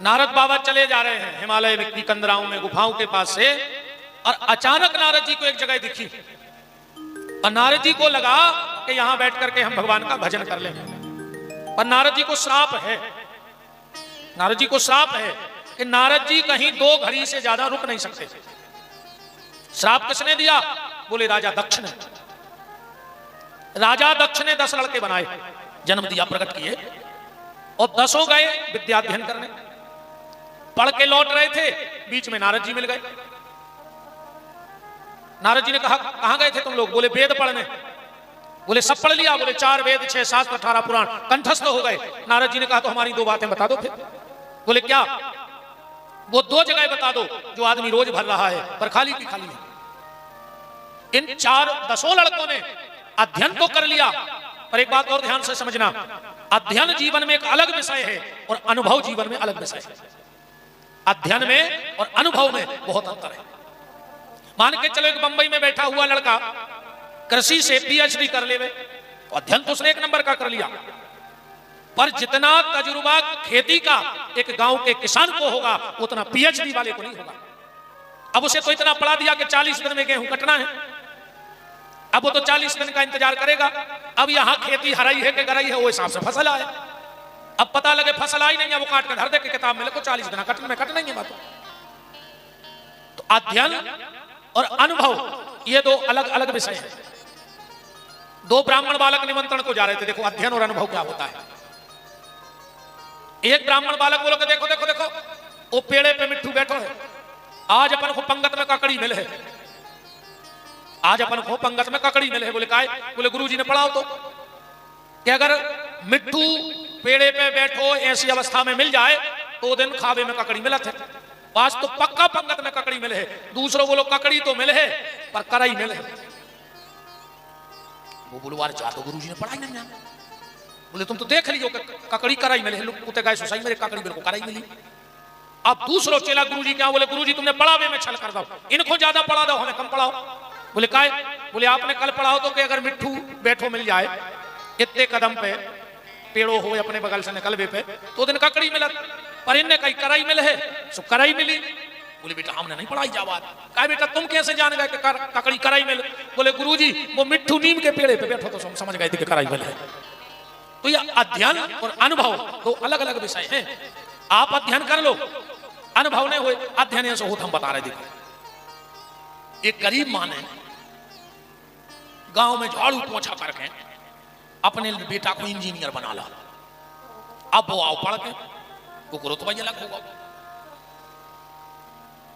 नारद बाबा चले जा रहे हैं हिमालय की कंदराओं में, गुफाओं के पास से, और अचानक नारद जी को एक जगह दिखी और नारद जी को लगा कि यहां बैठ करके हम भगवान का भजन कर लेंगे। पर नारद जी को श्राप है, नारद जी को श्राप है कि नारद जी कहीं 2 घड़ी से ज्यादा रुक नहीं सकते। श्राप किसने दिया? बोले राजा दक्ष ने। राजा दक्ष ने 10 लड़के बनाए, जन्म दिया, प्रकट किए, और 10 गए विद्या अध्ययन करने। पढ़ के लौट रहे थे, बीच में नारद जी मिल गए। नारद जी ने कहा कहां गए थे तुम लोग? बोले वेद पढ़ने। बोले सब पढ़ लिया? बोले 4 वेद 6 शास्त्र 18 पुराण कंठस्थ हो गए। नारद जी ने कहा तो हमारी 2 बातें बता दो फिर। बोले क्या? वो 2 जगह बता दो जो आदमी रोज भर रहा है पर खाली की खाली है। इन 10 लड़कों ने अध्ययन तो कर लिया पर एक बात और ध्यान से समझना, अध्ययन जीवन में एक अलग विषय है और अनुभव जीवन में अलग विषय है। अध्ययन में और अनुभव में बहुत अंतर है। मान के चलो एक बंबई में बैठा हुआ लड़का कृषि से पीएचडी कर ले, तो अध्ययन तो उसने एक नंबर का कर लिया, पर जितना तजुर्बा खेती का एक गांव के किसान को होगा उतना पीएचडी वाले को नहीं होगा। अब उसे तो इतना पढ़ा दिया कि 40 दिन में गेहूं कटना है, अब वो तो 40 दिन का इंतजार करेगा। अब यहां खेती हराई है कि गराई है वो हिसाब से फसल आए, अब पता लगे फसल आई नहीं है, वो काट कर धर दे के किताब में लिखो 40 दिन कटने में कटना ही है बातों। तो अध्ययन और अनुभव ये दो अलग अलग विषय है। दो ब्राह्मण बालक निमंत्रण को जा रहे थे, देखो अध्ययन और अनुभव क्या होता है। एक ब्राह्मण बालक बोलो कि देखो देखो देखो वो पेड़े पे मिट्ठू बैठो है, आज अपन को पंगत में ककड़ी मिले है, आज अपन को पंगत में ककड़ी मिले है। बोले काय? बोले गुरुजी ने पढ़ाओ तो कि अगर मिट्ठू पेड़े पे बैठो ऐसी अवस्था में मिल जाए तो दिन खावे में ककड़ी मिला थे। आज तो पक्का पंगत में ककड़ी मिले है। दूसरों बोलो ककड़ी तो मिले है पर कराई मिले है। वो बोलो वार चाह तो गुरुजी ने पढ़ाई नहीं। बोले तुम तो देख लियो ककड़ी कराई मिले है, गाय सोसाई मेरे ककड़ी मेरे को कराई मिली। अब दूसरों चेला गुरुजी क्या बोले? गुरुजी तुमने पढ़ावे में छल कर दो, इनको ज्यादा पढ़ा दो हमें कम पढ़ाओ। बोले काय? बोले आपने कल पढ़ाओ तो कि अगर मिट्ठू बैठो मिल जाए इतने कदम पे पेड़ो हो अपने बगल से निकलवे पे तो दिन ककड़ी मिला, पर इनने कहीं कराई मिले है सो कराई मिली। बोले बेटा हमने नहीं पढ़ाई जावाद। कहा बेटा तुम कैसे जान गए कि ककड़ी कराई मिले? बोले गुरुजी वो मिट्ठू नीम के पेड़े पे बैठो तो समझ गए थे कि कराई मिले। तो ये अध्ययन और अनुभव दो अलग अलग विषय हैं। आप अध्ययन कर लो, अनुभव नहीं हुए, अध्ययन ऐसे होता हम बता रहे। देखो एक गरीब माँ ने गांव में झाड़ू पोछा करके अपने बेटा को इंजीनियर बना ला। अब वो आओ पढ़ के वो करो तो भाई अलग होगा।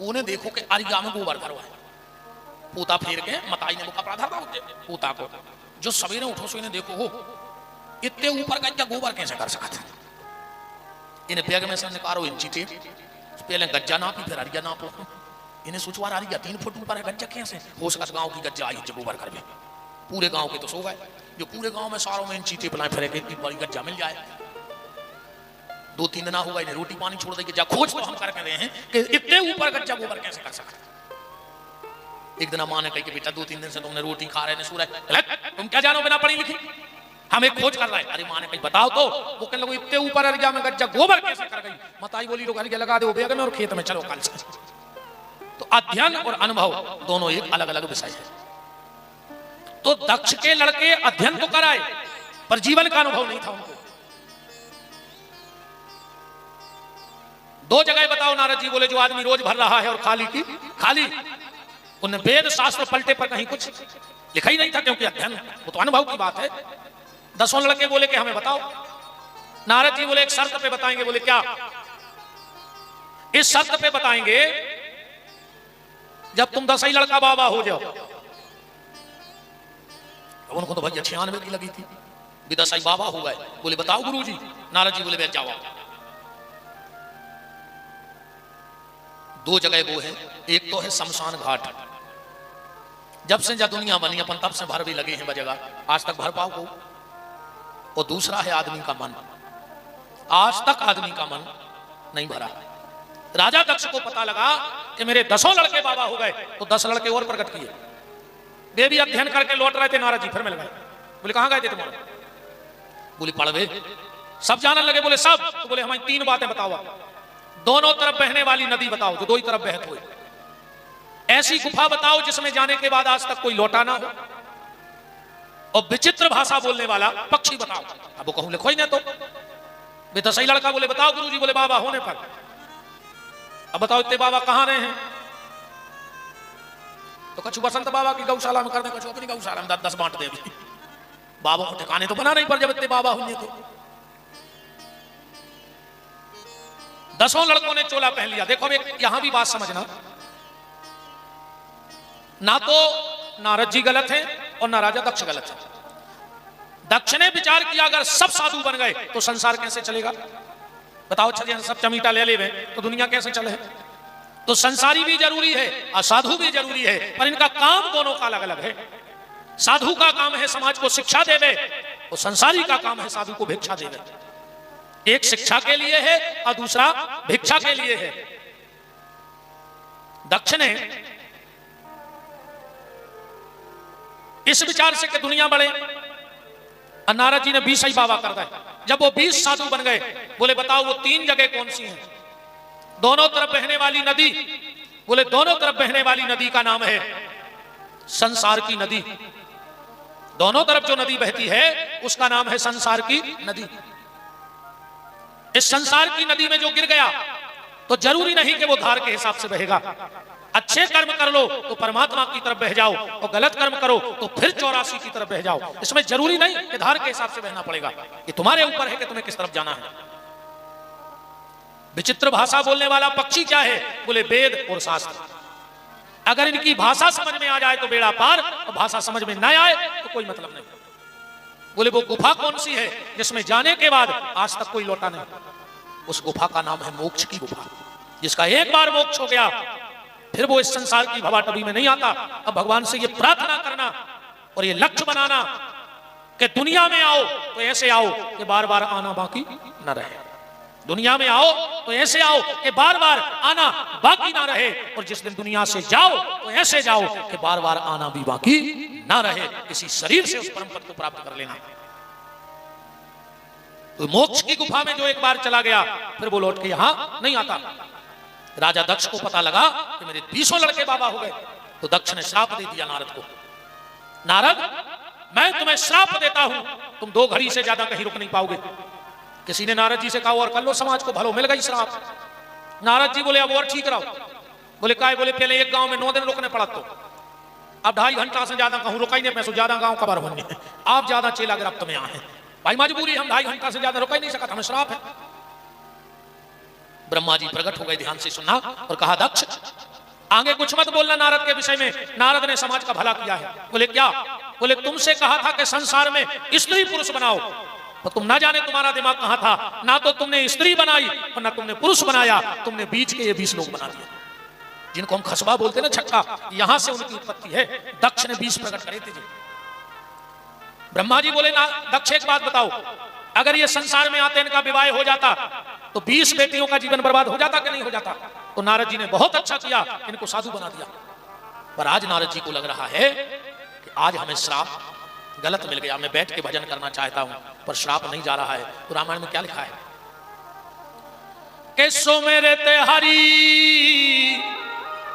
उन्हें देखो कि अरिया में गोबर धरवाए, पोता फेर के मताई ने वो कपड़ा धरवा पोता को। जो सवेरे उठो सो इन्हें देखो हो इतने ऊपर गज्जा गोबर कैसे कर सकता है। इन्हें बैग में से निकालो इंची टेप, पहले गज्जा नापी फिर अरिया नापो। इन्हें सोचवा अरिया 3 फुट ऊपर है, गज्जा कैसे हो सकता? गांव की गज्जा आई गोबर कर भी पूरे गांव के तो सो गए। जो पूरे गांव में सारों में इंची टेप लाए फिर इतनी बड़ी गज्जा मिल जाए। 2-3 दिन होगा इन्हें रोटी पानी छोड़ देंगे, जा खोज तो हम करके रहे हैं कि इतने ऊपर गज्जा गोबर कैसे कर सकते। एक दिन माँ ने कही कि बेटा 2-3 दिन से तुमने रोटी खा रहे हैं सूरज, तुम क्या जानो बिना पढ़ी लिखी, हम एक खोज कर रहे हैं। अरे माँ ने कही बताओ तो। वो कहने लगे इतने ऊपर अरिया में गज्जा गोबर कैसे कर गई? मताई बोली लोग अरिया लगा दो बैग में और खेत में चलो कल से। तो अध्ययन और अनुभव दोनों एक अलग अलग विषय है। तो दक्ष के लड़के अध्ययन तो कराए पर जीवन का अनुभव नहीं था उनको। 2 जगह बताओ नारद जी बोले जो आदमी रोज भर रहा है और खाली की खाली, उन्हें वेद शास्त्र पलटे पर कहीं कुछ लिखा ही नहीं था, क्योंकि अध्ययन वो तो अनुभव की बात है। 10 लड़के बोले कि हमें बताओ। नारद जी बोले एक शर्त पे बताएंगे। बोले क्या? इस शर्त पे बताएंगे जब तुम 10 लड़का बाबा हो जाओ। उनको तो भैया 96 की लगी थी, 10 बाबा हो गए। बोले बताओ गुरुजी। नारद जी बोले बैठ जाओ। 2 जगह वो है, एक तो है शमशान घाट, जब से जब दुनिया बनी अपन तब से भर भी लगे हैं बजगा, आज तक भर पाओ को। और दूसरा है आदमी का मन, आज तक आदमी का मन नहीं भरा। राजा दक्ष को पता लगा कि मेरे 10 लड़के बाबा हो गए, तो 10 लड़के और प्रकट किए। वे भी अध्ययन करके लौट रहे थे, नारद जी फिर मिल गए। बोले कहां गए थे तुम्हारे? बोले पढ़वे। सब जानने लगे। बोले सब? तो बोले हमारी 3 बातें बताओ। दोनों तरफ बहने वाली नदी बताओ जो 2 ही तरफ बहत हुई। ऐसी गुफा बताओ जिसमें जाने के बाद आज तक कोई लौटा ना हो। और विचित्र भाषा बोलने वाला पक्षी बताओ। अब वो कहूं लिखो ही ना तो। बेटा सही लड़का बोले बताओ गुरुजी। बोले बाबा होने पर। अब बताओ इतने बाबा कहां रहे हैं? तो कछु बसंत बाबा की गौशाला में कर दे, कछु अपनी गौशाला में 10 बांट दे। बाबा को ठिकाने तो बना नहीं पर जब इतने बाबा होंगे तो। 10 लड़कों ने चोला पहन लिया। देखो यहां भी बात समझना, ना तो नारद जी गलत हैं और ना राजा दक्ष गलत है। दक्ष ने विचार किया अगर सब साधु बन गए तो संसार कैसे चलेगा? बताओ सब चमीटा ले ले तो दुनिया कैसे चले? तो संसारी भी जरूरी है, असाधु भी जरूरी है, पर इनका काम दोनों का अलग अलग है। साधु का काम है समाज को शिक्षा देवे वो संसारी का काम है साधु को भिक्षा देना। एक शिक्षा के लिए है और दूसरा भिक्षा के लिए है। दक्ष ने इस विचार से कि दुनिया बढ़े, नारद जी ने 20 ही बाबा कर दिए। जब वो 20 साधु बन गए, बोले बताओ वो 3 जगह कौन सी हैं? दोनों तरफ बहने वाली नदी, बोले दोनों तरफ बहने वाली नदी का नाम है संसार की नदी। दोनों तरफ जो नदी बहती है उसका नाम है संसार की नदी। इस संसार की नदी में जो गिर गया तो जरूरी नहीं कि वो धार के हिसाब से बहेगा। अच्छे कर्म कर लो तो परमात्मा की तरफ बह जाओ, और गलत कर्म करो तो फिर 84 की तरफ बह जाओ। इसमें जरूरी नहीं कि धार के हिसाब से बहना पड़ेगा, ये तुम्हारे ऊपर है कि तुम्हें किस तरफ जाना है। विचित्र भाषा बोलने वाला पक्षी क्या है? बोले वेद और शास्त्र। अगर इनकी भाषा समझ में आ जाए तो बेड़ा पार, और भाषा समझ में न आए तो कोई मतलब नहीं। बोले वो गुफा कौन सी है जिसमें जाने के बाद आज तक कोई लौटा नहीं? उस गुफा का नाम है मोक्ष की गुफा। जिसका एक बार मोक्ष हो गया फिर वो इस संसार की भवाटवी में नहीं आता। अब भगवान से ये प्रार्थना करना और ये लक्ष्य बनाना कि दुनिया में आओ तो ऐसे आओ कि बार बार आना बाकी न रहे। दुनिया में आओ तो ऐसे आओ कि बार बार आना बाकी ना रहे, और जिस दिन दुनिया से जाओ तो ऐसे जाओ कि बार बार आना भी बाकी ना रहे। इसी शरीर से उस परम पद को प्राप्त कर लेना। तो मोक्ष की गुफा में जो एक बार चला गया फिर वो लौट के यहां नहीं आता। राजा दक्ष को पता लगा कि मेरे 20 लड़के बाबा हो गए, तो दक्ष ने श्राप दे दिया नारद को। नारद, मैं तुम्हें श्राप देता हूं, तुम 2 घड़ी से ज्यादा कहीं रुक नहीं पाओगे। किसी ने नारद जी से कहा और कर लो, समाज को भलो, मिल गई श्राप। नारद जी बोले अब और ठीक रहो। बोले काय? बोले पहले एक गांव में 9 दिन रुकने पड़ा, तो अब 2.5 घंटा से ज्यादा कहूं रुका ही नहीं, पैसों ज्यादा गांव कबर होने आप ज्यादा चेला गिरफ्त में आए भाई, मजबूरी, हम 2.5 घंटा से ज्यादा रुका ही नहीं सका, हमें श्राप है। ब्रह्मा जी प्रकट हो गए, ध्यान से सुनना, और कहा दक्ष आगे कुछ मत बोलना नारद के विषय में, नारद ने समाज का भला किया है। बोले क्या? बोले तुमसे कहा था कि संसार में स्त्री पुरुष बनाओ, तो तुम ना जाने तुम्हारा दिमाग कहां था, ना तो तुमने स्त्री बनाई और ना तुमने पुरुष बनाया, तुमने बीच के ये 20 लोग बना दिए, जिनको हम खसबा बोलते ना, छक्का, यहां से उनकी उत्पत्ति है। दक्ष ने 20 प्रकट करे थे। ब्रह्मा जी बोले ना दक्ष एक बात बताओ, अगर ये संसार में आते इनका विवाह हो जाता तो 20 बेटियों का जीवन बर्बाद हो जाता कि नहीं हो जाता? तो नारद जी ने बहुत अच्छा किया, इनको साधु बना दिया। पर आज नारद जी को लग रहा है कि आज हमें श्राप गलत मिल गया। मैं बैठ के भजन करना चाहता हूं पर श्राप नहीं जा रहा है। तो रामायण में क्या लिखा है कि सो मेरे ते हरि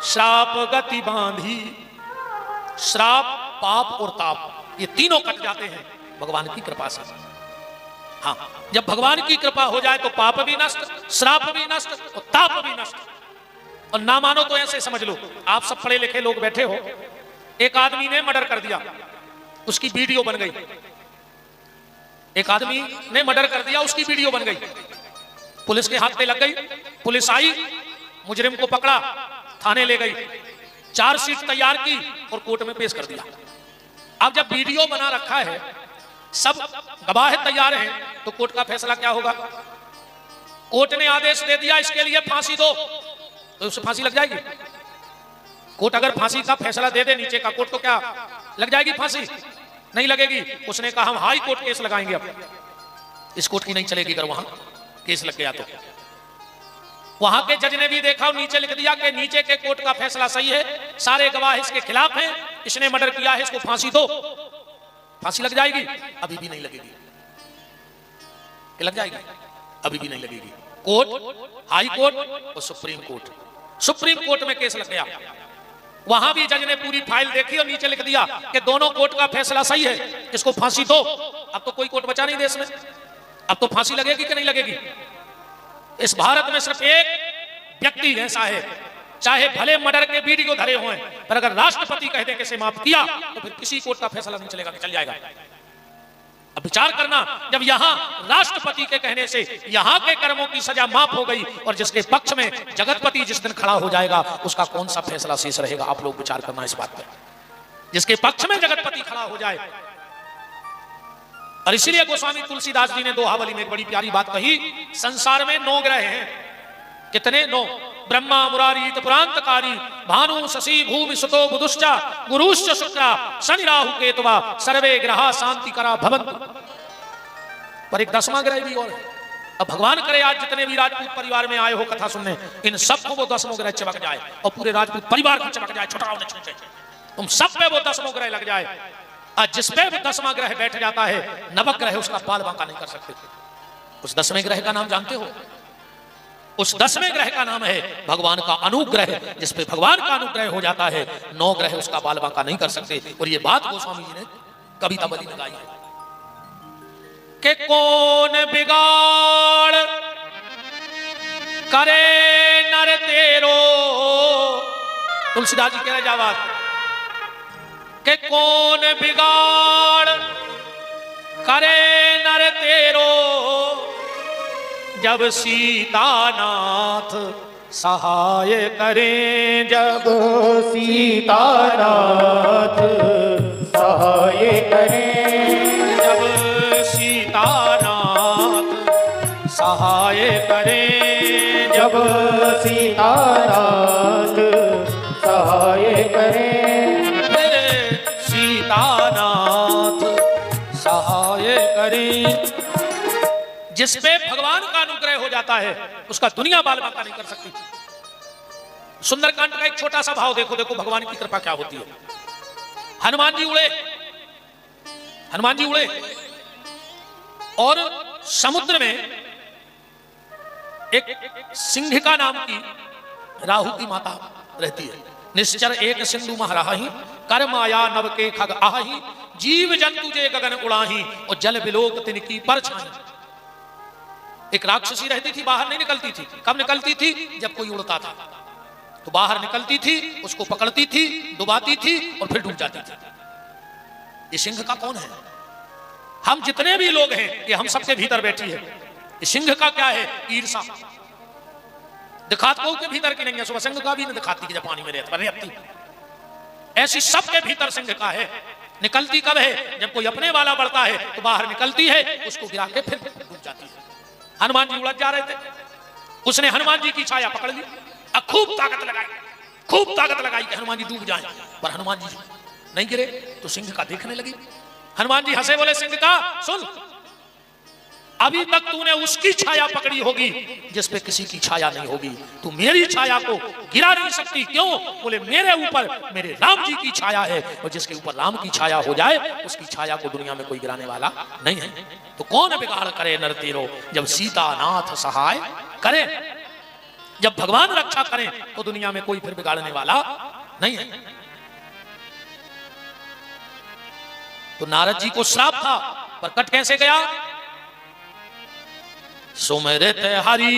श्राप गति बांधी। श्राप, पाप और ताप ये तीनों कट जाते हैं भगवान की कृपा से। हाँ, जब भगवान की कृपा हो जाए तो पाप भी नष्ट, श्राप भी नष्ट और ताप भी नष्ट। और ना मानो तो ऐसे समझ लो, आप सब पढ़े लिखे लोग बैठे हो, एक आदमी ने मर्डर कर दिया, उसकी वीडियो बन गई। एक आदमी ने मर्डर कर दिया, उसकी वीडियो बन गई, पुलिस के हाथ पे लग गई, पुलिस आई, मुजरिम को पकड़ा, थाने ले गई, चार्जशीट तैयार की और कोर्ट में पेश कर दिया। अब जब वीडियो बना रखा है, सब गवाह तैयार हैं, तो कोर्ट का फैसला क्या होगा? कोर्ट ने आदेश दे दिया इसके लिए फांसी दो, तो उसे फांसी लग जाएगी। कोर्ट अगर फांसी का फैसला दे दे नीचे का कोर्ट, तो क्या लग जाएगी फांसी? नहीं लगेगी। उसने कहा हम हाई कोर्ट केस लगाएंगे, अब इस कोर्ट की नहीं चलेगी। अगर वहां केस लग गया तो वहां के जज ने भी देखा और नीचे लिख दिया कि नीचे के कोर्ट का फैसला सही है, सारे गवाह इसके खिलाफ हैं, इसने मर्डर किया है, इसको फांसी दो। फांसी लग जाएगी? अभी भी नहीं लगेगी। लग जाएगी? अभी भी नहीं लगेगी। कोर्ट, हाई कोर्ट और सुप्रीम कोर्ट, सुप्रीम कोर्ट में केस लग गया, वहां भी जज ने पूरी फाइल देखी और नीचे लिख दिया कि दोनों कोर्ट का फैसला सही है, इसको फांसी दो। अब तो कोई कोर्ट बचा नहीं देश में, अब तो फांसी लगेगी कि नहीं लगेगी? इस भारत में सिर्फ एक व्यक्ति ऐसा है, चाहे भले मर्डर के वीडियो धरे हुए, पर अगर राष्ट्रपति कह दे कि इसे माफ किया तो फिर किसी कोर्ट का फैसला नहीं चलेगा, चल जाएगा। अब विचार करना, जब यहां राष्ट्रपति के कहने से यहां के कर्मों की सजा माफ हो गई, और जिसके पक्ष में जगतपति जिस दिन खड़ा हो जाएगा उसका कौन सा फैसला शेष रहेगा? आप लोग विचार करना इस बात पर। जिसके पक्ष में जगतपति खड़ा हो जाए, और इसीलिए गोस्वामी तुलसीदास जी ने दोहावली में एक बड़ी प्यारी बात कही, संसार में 9 ग्रह हैं। कितने? 9। ब्रह्मा मुरारी पुरांतकारी भानु शशि भूमि सुतो बुधुश्च गुरुश्च शुक्र शनि राहु केतुवा सर्वे ग्रहा शांति करा भवन्तु। पर एक 10वां ग्रह भी और है। अब भगवान करे आज जितने भी राजपूत परिवार में आए हो कथा सुनने, इन सबको वो 10वां ग्रह चिपक जाए और पूरे राजपूत परिवार को चिपक जाए, छोटा होने छूटे, तुम सब पे वो 10वां ग्रह लग जाए। आज जिस पे वो 10वां ग्रह बैठ जाता है, नवग्रह उसका बाल बांका नहीं कर सकते। उस 10वें ग्रह का नाम जानते हो? उस 10वें ग्रह का नाम है भगवान का अनुग्रह। जिस पे भगवान का अनुग्रह हो जाता है, 9 ग्रह उसका बाल बांका नहीं कर सकते। और ये बात गोस्वामी जी ने कविता बली में गाई है कि कौन बिगाड़ करे नर तेरो, तुलसीदास जी कह रहे जावाद कि कौन बिगाड़ करे नर तेरो, जब सीतानाथ सहाय करें, जब सीतानाथ सहाय करें, जब सीतानाथ सहाय करें, जब सीतानाथ सहाय करें, सीतानाथ सहाय करें। जिस पे भगवान का अनुग्रह हो जाता है, उसका दुनिया बाल बांका नहीं कर सकती। सुंदरकांड का एक छोटा सा भाव देखो, देखो भगवान की कृपा क्या होती है। हनुमान जी उड़े, हनुमान जी उड़े और समुद्र में एक सिंहिका नाम की राहु की माता रहती है। निश्चर एक सिंधु महराही, कर माया नव के खग आही, जीव जंतु जे गगन उड़ाही, और जल बिलोक तिनकी परछाई। एक राक्षसी रहती थी, बाहर नहीं निकलती थी। कब निकलती थी? जब कोई उड़ता था तो बाहर निकलती थी, उसको पकड़ती थी, डुबाती थी और फिर डूब जाती थी। ये सिंह का कौन है? हम जितने भी लोग हैं, ये हम सबके भीतर बैठी है। ये सिंह का क्या है? ईर्षा। दिखात को के भीतर की नहीं है, सुबह सिंह का भी नहीं दिखाती कि जब पानी में रहती। ऐसी सबके भीतर सिंह का है। निकलती कब है? जब कोई अपने वाला बढ़ता है तो बाहर निकलती है, उसको गिरा के फिर डूब जाती है। हनुमान जी उलझ जा रहे थे, उसने हनुमान जी की छाया पकड़ ली, खूब ताकत लगाई, खूब ताकत लगाई कि हनुमान जी डूब जाएं, पर हनुमान जी नहीं गिरे। तो सिंह का देखने लगी। हनुमान जी हंसे, बोले सिंह का सुन, अभी तक तूने उसकी छाया पकड़ी होगी जिस पे किसी की छाया नहीं होगी, तू मेरी छाया को गिरा नहीं सकती। क्यों? बोले मेरे ऊपर मेरे राम जी की छाया है, और जिसके ऊपर राम की छाया हो जाए उसकी छाया को दुनिया में कोई गिराने वाला नहीं है। तो कौन बिगाड़ करे नर तेरो, जब सीतानाथ सहाय करे। जब भगवान रक्षा करें तो दुनिया में कोई फिर बिगाड़ने वाला नहीं है। तो नारद जी को श्राप था, पर कट कैसे गया? सुमिरत हरि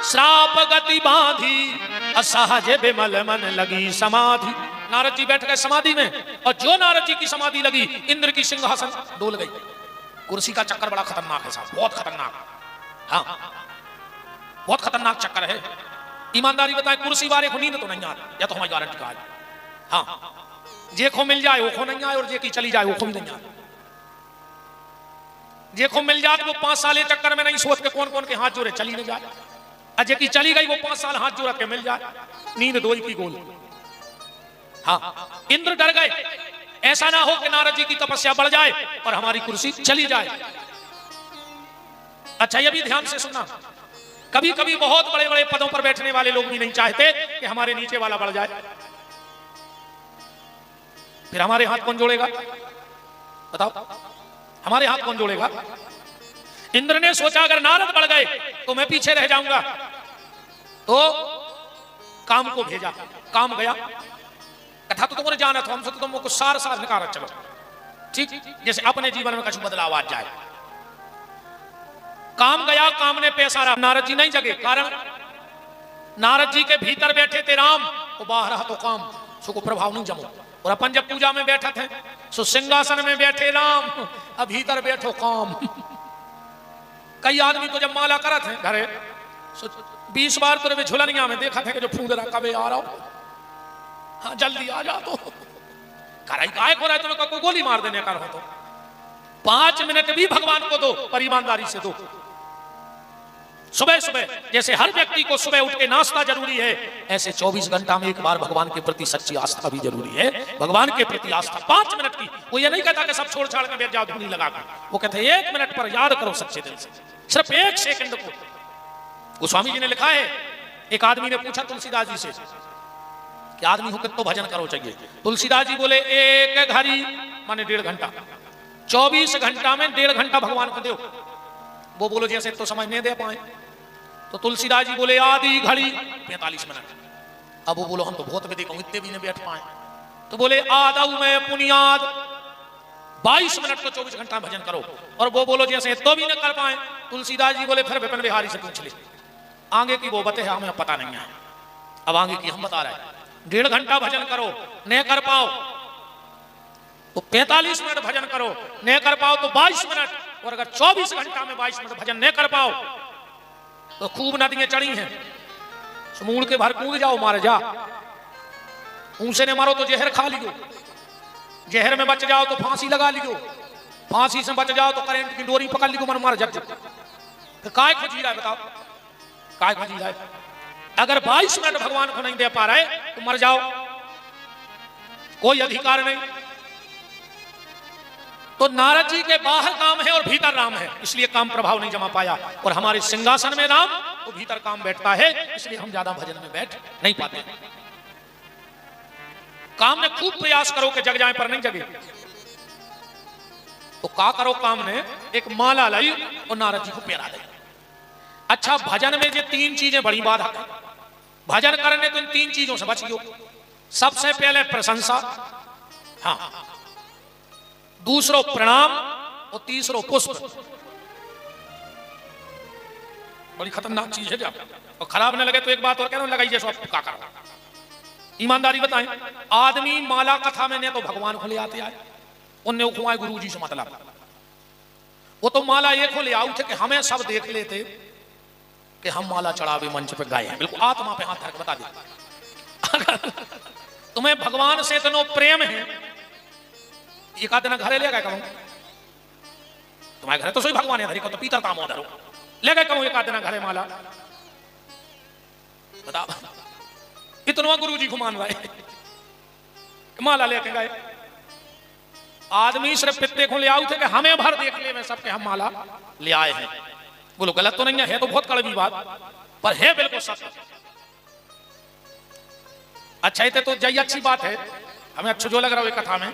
श्राप गति बांधी, असहज बिमल मन लगी समाधि। नारद जी बैठ गए समाधि में, और जो नारद जी की समाधि लगी, इंद्र की सिंहासन डोल गई। कुर्सी का चक्कर बड़ा खतरनाक है साहब, बहुत खतरनाक। हाँ, बहुत खतरनाक चक्कर है। ईमानदारी बताए, कुर्सी वाले को नींद तो नहीं आती, या तो हमारी गारंटी का है। हाँ, जे को मिल जाए वो को नहीं आए, और जे की चली जाए वो को भी नहीं आए। जे को मिल जाए वो 5 साल चक्कर में नहीं सोच के कौन कौन के हाथ जोड़े चली नहीं जाए, अजय की चली गई वो 5 साल हाथ जोड़ के मिल जाए। नींद दो ही की गोल। हाँ, इंद्र डर गए, ऐसा ना हो कि नारद जी की तपस्या बढ़ जाए और हमारी कुर्सी चली जाए। अच्छा, ये भी ध्यान से सुनना, कभी कभी बहुत बड़े बड़े पदों पर बैठने वाले लोग भी नहीं चाहते कि हमारे नीचे वाला बढ़ जाए। फिर हमारे हाथ कौन जोड़ेगा? बताओ, हमारे हाथ कौन जोड़ेगा? इंद्र ने सोचा अगर नारद बढ़ गए तो मैं पीछे रह जाऊंगा, तो काम को भेजा। काम गया, कथा तो तुमने जाना था, हमसे तो तुमको सार सार निकाल चलो, ठीक, जैसे अपने जीवन में कुछ बदलाव आ जाए। काम गया, काम ने पैसा रहा, नारद जी नहीं जगे। कारण नारद जी के भीतर बैठे थे राम, तो बाहर रहा तो काम, सो को प्रभाव नहीं जमो। और अपन जब पूजा में बैठे थे, सो सिंहासन में बैठे राम, अब भीतर बैठो काम। कई आदमी तो जब माला करत हैं घरे, 20 बार तो वे झुलनिया में देखा थे कि जो फूल रहा कबे आ रहा हो, हाँ जल्दी आ जा। तो कराई काय को रहा है, तुम्हें कोई गोली मार देने का हो तो 5 मिनट भी भगवान को दो, पर ईमानदारी से दो। सुबह सुबह जैसे हर व्यक्ति को सुबह उठ के नाश्ता जरूरी है, ऐसे 24 घंटा में एक बार भगवान के प्रति सच्ची आस्था भी जरूरी है। भगवान के प्रति आस्था 5 मिनट की। वो ये नहीं कहता कि सब छोड़ छाड़ कर बैठ जाओ धुनी लगा कर, वो कहते हैं 1 मिनट पर याद करो सच्चे दिल से, सिर्फ 1 सेकंड को। गोस्वामी जी ने लिखा है, एक आदमी ने पूछा तुलसीदास जी से कि आदमी हो कितना भजन करो चाहिए। तुलसीदास जी बोले 1 घड़ी माने 1.5 घंटा, 24 घंटा में 1.5 घंटा भगवान को दो। वो बोलो जैसे तो समझ नहीं दे पाए, तो तुलसीदास जी बोले आधी घड़ी 45 मिनट। अब वो बोलो हम तो बहुत भी देखो इतने भी नहीं बैठ पाए, तो बोले आदऊ में पुनियाद 22 मिनट को 24 घंटा भजन करो। और वो बोलो जैसे तो भी न कर पाए, तुलसीदास जी बोले फिर विपिन बिहारी से पूछ ले, आगे की वो बते हमें पता नहीं है, अब आगे की हम बता रहे हैं। 1.5 घंटा भजन करो नहीं कर पाओ तो 45 मिनट भजन करो, नहीं कर पाओ तो 22 मिनट, और अगर 24 घंटा में 22 मिनट भजन नहीं कर पाओ तो खूब नदियां चढ़ी हैं, समूल के भर कूद जाओ, मारे जा। ऊंसे ने मारो तो जहर खा लियो, जहर में बच जाओ तो फांसी लगा लियो, फांसी से बच जाओ तो करंट की डोरी पकड़ लियो, मन मार जग। फिर काय खोजी रहा है बताओ, काय खोजी रहा है? अगर 22 मिनट भगवान को नहीं दे पा रहे तो मर जाओ, कोई अधिकार नहीं। तो नारद जी के बाहर काम है और भीतर राम है, इसलिए काम प्रभाव नहीं जमा पाया। और हमारे सिंहासन में राम तो भीतर काम बैठता है, इसलिए हम ज्यादा भजन में बैठ नहीं पाते। काम में खूब प्रयास करो कि जग जाए पर नहीं जगे, तो का करो काम ने एक माला लाई और नारद जी को पहरा दे। अच्छा, भजन में ये 3 चीजें बड़ी बाधक है। भजन करने तो इन 3 चीजों से बचियो। सबसे पहले प्रशंसा, हाँ, दूसरो प्रणाम और तीसरो पुष्प। बड़ी खतरनाक चीज है जब, और खराब न लगे तो एक बात और कह रहा हूं, लगाइए सो का करो। ईमानदारी बताएं, आदमी माला कथा में ने तो भगवान को ले आते आए, उनने उखवाए गुरु जी से मतलब, वो तो माला ये को ले आउ थे कि हमें सब देख लेते कि हम माला चढ़ावे मंच पे गाए हैं। बिल्कुल आत्मा पे हाथ रख बता दे, अगर तुम्हें भगवान से इतना प्रेम है, एक आध दिन घरे ले गए कहूं, तुम्हारे घरे तो सही भगवान है, धरी को तो पीतर काम हो, ले गए कहूं एक आध दिन घरे माला, बता इतना गुरु जी को मान रहे माला लेके गए। आदमी सिर्फ पित्ते को ले आउ थे कि हमें भर देख ले में सबके हम माला ले आए हैं। बोलो गलत तो नहीं है तो बहुत कड़वी बात, पर है बिल्कुल सच। अच्छा ये तो जय अच्छी बात है, हमें अच्छा जो लग रहा है कथा में,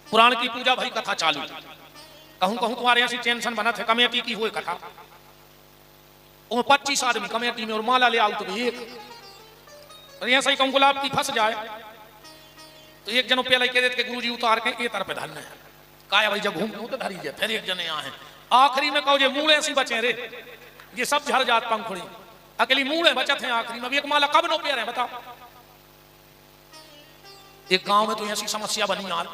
पुराण की पूजा भाई कथा चालू, कहूं कहूं तुम्हारे ऐसी टेंशन बना थे, कमेटी की हुई कथा, 25 आदमी कमेटी में और माला ले आओ तो एक, और ऐसा ही कहूं गुलाब की फंस जाए तो एक जनो पहले कह देते गुरु जी उतार के ये तरफ धरने है, काया भाई जब घूम तो धरी जाए, फिर एक जने यहाँ है, आखिरी में कहो जे मूड़े ऐसी बचे रे, ये सब झड़ जात पंखुड़ी, अकेली मूड़े बचत हैं आखिरी में, एक माला कब नो पे रहे बताओ। एक गांव में तो ऐसी समस्या बनी यार,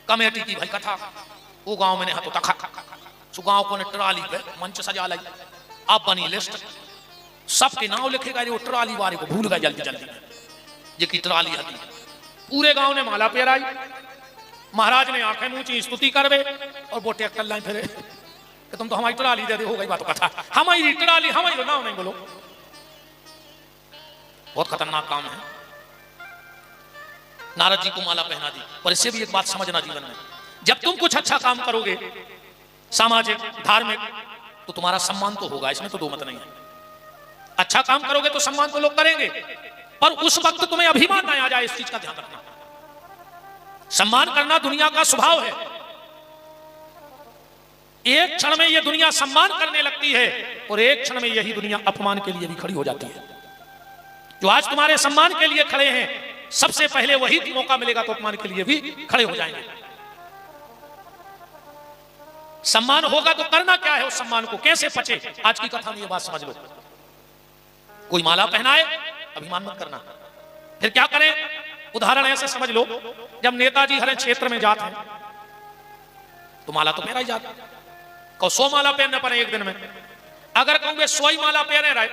कमेटी की भाई कथा, वो गांव में ने हाथों तक सो गांव को ने ट्राली पे मंच सजा लाई, अब बनी लिस्ट, सबके नाम लिखेगा, वो ट्राली वाले को भूल गए जल्दी जल्दी में, ये की ट्राली आती, पूरे गांव ने माला पेराई, महाराज ने आंखें ऊंची स्तुति करवे और वो टेक कर लाई फिर कि तुम तो हमारी ट्राली दे दे, हो गई बात कथा, हमारी ट्राली हमारी नाम नहीं बोलो, बहुत खतरनाक काम है। नारद जी को माला पहना दी, पर इससे भी एक बात समझना जीवन में, जब तुम कुछ अच्छा काम करोगे सामाजिक धार्मिक तो तुम्हारा सम्मान तो होगा, इसमें तो दो मत नहीं है। अच्छा काम करोगे तो सम्मान तो लोग करेंगे, पर उस वक्त तुम्हें अभिमान ना आ जाए, इस चीज का ध्यान रखना। सम्मान करना दुनिया का स्वभाव है, एक क्षण में यह दुनिया सम्मान करने लगती है और एक क्षण में यही दुनिया अपमान के लिए भी खड़ी हो जाती है। जो आज तुम्हारे सम्मान के लिए खड़े हैं, सबसे पहले वही मौका मिलेगा तो अपमान के लिए भी खड़े हो जाएंगे। सम्मान होगा तो करना क्या है, उस सम्मान को कैसे पचे, आज की कथा में ये बात समझ लो। कोई माला पहनाए अभिमान मत करना, फिर क्या करें, उदाहरण ऐसे समझ लो, जब नेताजी हर क्षेत्र में जाते हैं तो माला तो पहना ही जाता, कहो 100 माला पहनने पर एक दिन में, अगर कहूंगे 100 ही माला पहने रहे,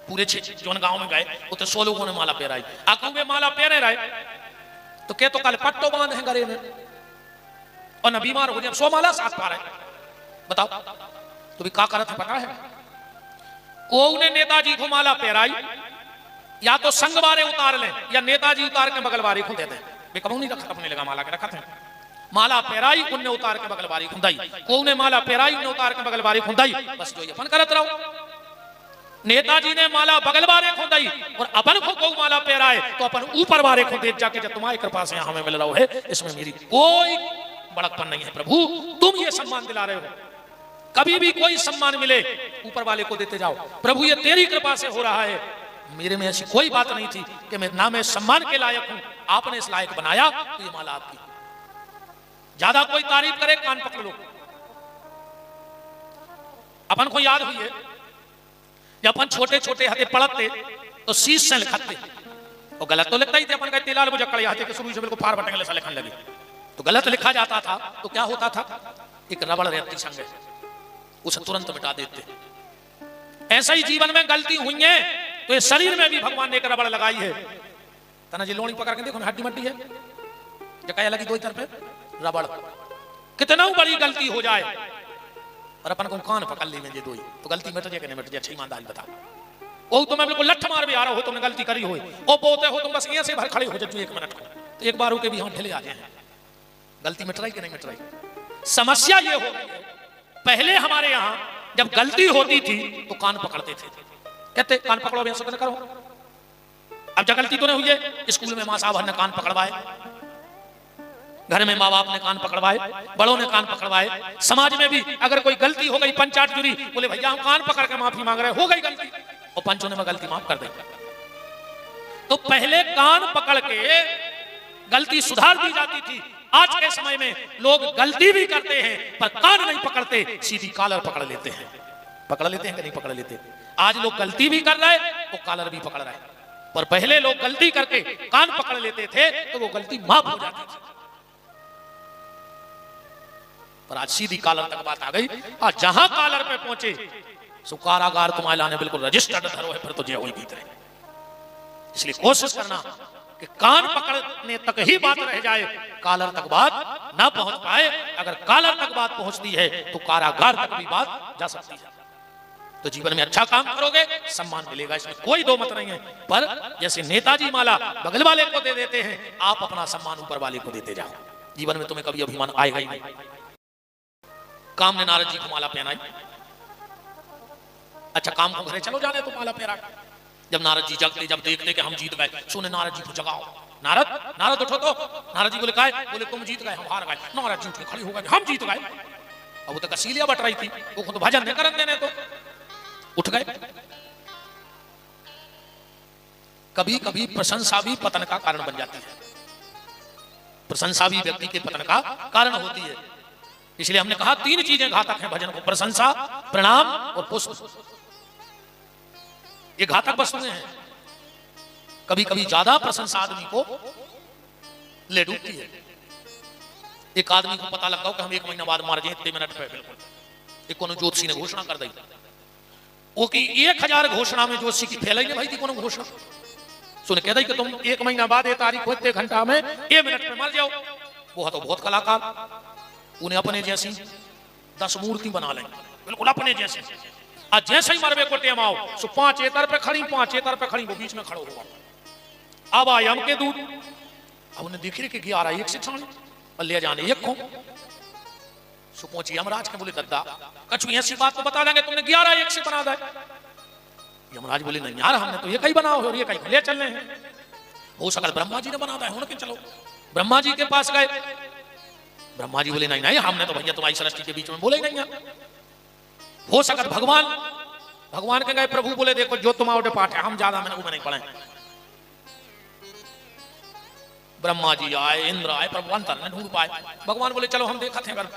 पूरे जो गांव में गए वो तो 100 लोगों ने माला पहनाई, कहूंगे माला पहने रहे तो क्या तो कल पट्टो बांध है गले में और न बीमार हो जाए, 100 माला साथ पा रहे, बताओ तो भी का करत है पता है? को ने नेताजी को माला पहराई, या तो संग बारे उतार ले या नेताजी उतार के बगल बारी खुल देते हैं। वे कबू नहीं रखा अपने लगा माला के रखा थे। माला पहराई उनने उतार के बगल बारी खुंदाई, को ने माला पहराई उनने उतार के बगल बारी खुंदाई, बस जो अपन करत रहो। नेताजी ने माला बगल बारे खुंदाई और अपन को माला पहराए तो अपन ऊपर बारे खुंदे जाके जब तुम्हारी कृपा से हमें मिल रहा है, इसमें मेरी कोई बड़कपन नहीं है प्रभु, तुम ये सम्मान दिला रहे हो। कभी भी कोई सम्मान मिले ऊपर वाले को देते जाओ प्रभु, ये तेरी कृपा से हो रहा है। मेरे में ऐसी कोई बात नहीं थी कि मैं ना मैं सम्मान के लायक हूं, आपने इस लायक बनाया तो ये माला आपकी। ज्यादा कोई तारीफ करे कान पकड़ लो। अपन को याद हुई है जब अपन छोटे छोटे हथे पढ़ते तो शीश से लिखते, तो गलत तो लिखता ही थे अपन कहते लाल मुझे हाथे के शुरू से बिल्कुल फार बटन से लिखने लगे तो गलत लिखा जाता था। तो क्या होता था, एक रबड़ रहती संग उसे तुरंत मिटा देते। ऐसा ही जीवन में गलती हुई है तो इस शरीर में भी भगवान ने एक रबड़ लगाई है। तना जी लोणी पकड़ के देखो हड्डी मट्टी है, जगह लगी दो तरफ रबड़। कितना बड़ी गलती हो जाए और अपन को कान पकड़ ली में दो तो गलती मिट जाए मिट जाए। ईमानदारी बता, ओ तुम्हें बिल्कुल लठ मार भी आ रहा हो, तुमने गलती करी हो, ओ बोलते हो तुम बस यहाँ से भर खड़े हो जाओ 1 मिनट को, तो एक बार के भी हाथ ढिले आ जाए। गलती मिट रही कि नहीं मिट रही? समस्या ये हो गई है, पहले हमारे यहाँ जब गलती होती थी तो कान पकड़ते थे, कहते कान पकड़ो अभ्यास न करो। अब जब गलती तो नहीं हुई है, स्कूल में माँ साहब ने कान पकड़वाए, घर में माँ बाप ने कान पकड़वाए, बड़ों ने कान पकड़वाए, समाज में भी अगर कोई गलती हो गई पंचायत जुड़ी बोले भैया हम कान पकड़ के माफी मांग रहे, हो गई गलती और पंचों ने गलती माफ कर दी। तो पहले कान पकड़ के गलती सुधार दी जाती थी। आज के समय में लोग गलती भी करते हैं पर कान नहीं पकड़ते, सीधी कॉलर पकड़ लेते हैं। पकड़ लेते हैं कि नहीं पकड़ लेते? आज लोग गलती भी कर रहे हैं तो कॉलर भी पकड़ रहे हैं, पर पहले लोग गलती करके कान पकड़ लेते थे तो वो गलती माफ हो जाती थी। पर आज सीधी कॉलर तक बात आ गई। आज जहां कॉलर पे पहुंचे सो कारागार तुम्हारे लाने बिल्कुल रजिस्टर्ड धरो है, फिर तो जेल भीतर। इसलिए कोशिश करना कि कान पकड़ने तक ही बात रह जाए, कॉलर तक बात ना पहुंच पाए। अगर कॉलर तक बात पहुंचती है तो कारागार तक भी बात जा सकती है। तो जीवन में अच्छा काम करोगे सम्मान मिलेगा, इसमें कोई दो मत नहीं है। पर जैसे नेताजी माला बगल वाले को दे देते हैं, आप अपना सम्मान ऊपर वाले को देते जाओ, जीवन में तुम्हें कभी अभिमान आएगा ही नहीं। काम ने नारद जी को माला पहनाई, अच्छा काम को घरे चलो जाने तो माला पहना। जब नारद जी जगते, जब देखते कि हम जीत गए, सोने नारद जी को जगाओ, नारद नारद उठो। तो नारद जी बोले काय? बोले तुम जीत गए, हम हार गए। नारद जी उठ के खड़े हो गए, हम जीत गए। अब वो तो कसीलिया बट रही थी, वो खुद भजन नहीं करन देने, तो उठ गए। कभी कभी प्रशंसा भी पतन का कारण बन जाती है, प्रशंसा भी व्यक्ति के पतन का कारण होती है। इसलिए हमने कहा 3 चीजें घातक हैं भजन को, प्रशंसा, प्रणाम और पुष्प। ये घातक वस्तुएं हैं। कभी कभी ज्यादा प्रशंसा आदमी को ले डूबती है। एक आदमी को पता लगा कि हम 1 महीना बाद मार जाए, 3 मिनट पे बिल्कुल एक कोनो ज्योतिषी ने घोषणा कर दी, वो की 1000 घोषणा में ज्योतिषी की फैलाई नहीं भाई थी कोनो घोषणा। सुने कह दी कि तुम 1 महीना बाद ये तारीख को 1 घंटा में 1 मिनट में मर जाओ। वो तो बहुत कलाकार, उन्हें अपने जैसी 10 मूर्ति बना लेंगे, बिल्कुल अपने जैसे। आज जैसे ही मरबे को टेम आओ सो 5 एतर पे खड़ी, 5 एतर पे खड़ी, वो बीच में खड़ो होगा। अब आए हम के दूध, अब उन्हें दिख रही कि 11 एक से छानी और ले जाने 1 को सो पहुंची यमराज के। बोले दद्दा कछु ऐसी बात तो बता देंगे, तुमने 11 एक से बना दे। यमराज बोले नहीं यार, हमने तो ये कहीं बनाओ और ये कहीं ले चलने हैं। हो सकल ब्रह्मा जी ने बना दिया हो, चलो ब्रह्मा जी के पास गए। ब्रह्मा जी बोले नहीं नहीं, हमने तो भैया तुम्हारी सृष्टि के बीच में बोले नहीं है। हो सकत भगवान के गए, प्रभु बोले देखो जो तुम आओ पाठ है, हम ज्यादा मैंने वो नहीं पढ़े। ब्रह्मा जी आए, इंद्र आए, प्रभु अंतर न ढूंढ पाए। भगवान बोले चलो हम देखा थे अगर